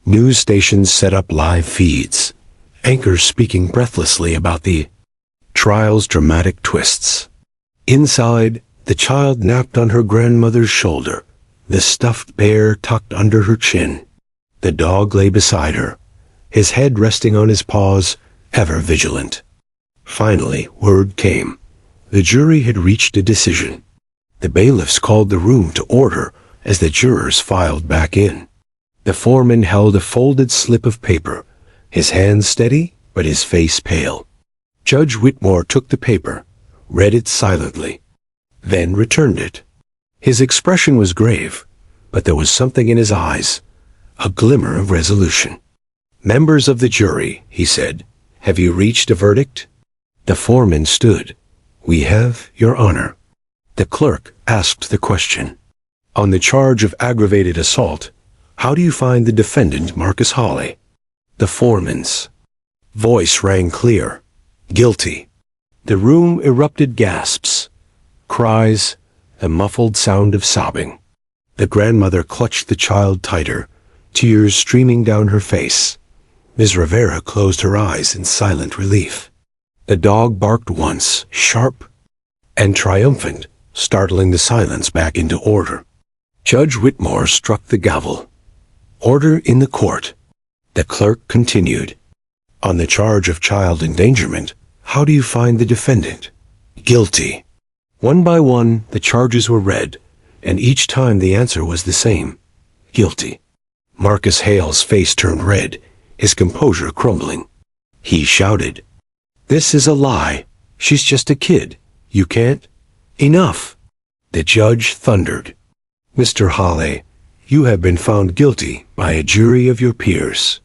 [SPEAKER 1] News stations set up live feeds, anchors speaking breathlessly about the trial's dramatic twists. Inside, the child napped on her grandmother's shoulder, the stuffed bear tucked under her chin. The dog lay beside her, his head resting on his paws, ever vigilant. Finally, word came. The jury had reached a decision. The bailiffs called the room to order as the jurors filed back in. The foreman held a folded slip of paper, his hands steady, but his face pale. Judge Whitmore took the paper, read it silently, then returned it. His expression was grave, but there was something in his eyes, a glimmer of resolution. Members of the jury, he said, have you reached a verdict? The foreman stood. We have, Your Honor. The clerk asked the question. On the charge of aggravated assault, how do you find the defendant, Marcus Hawley? The foreman's voice rang clear. Guilty. The room erupted gasps, cries, a muffled sound of sobbing. The grandmother clutched the child tighter, tears streaming down her face. Ms. Rivera closed her eyes in silent relief. The dog barked once, sharp and triumphant, startling the silence back into order. Judge Whitmore struck the gavel. Order in the court. The clerk continued. On the charge of child endangerment, how do you find the defendant? Guilty. One by one, the charges were read, and each time the answer was the same. Guilty. Marcus Hale's face turned red, his composure crumbling. He shouted, This is a lie. She's just a kid. You can't. Enough. The judge thundered. Mr. Hawley, you have been found guilty by a jury of your peers.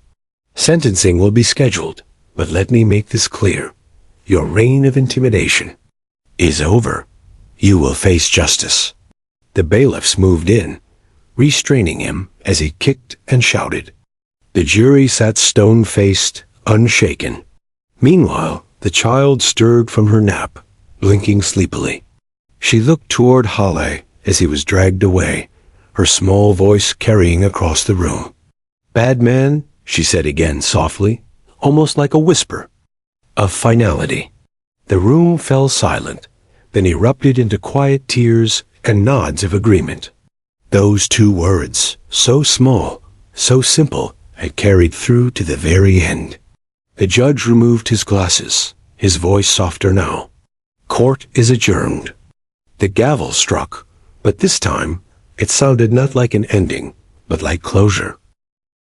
[SPEAKER 1] Sentencing will be scheduled, but let me make this clear. Your reign of intimidation is over. You will face justice. The bailiffs moved in, restraining him as he kicked and shouted. The jury sat stone-faced, unshaken. Meanwhile, the child stirred from her nap, blinking sleepily. She looked toward Hawley as he was dragged away, her small voice carrying across the room. Bad man, she said again softly, almost like a whisper. Of finality. The room fell silent, then erupted into quiet tears and nods of agreement. Those two words, so small, so simple, had carried through to the very end. The judge removed his glasses, his voice softer now. Court is adjourned. The gavel struck, but this time it sounded not like an ending, but like closure.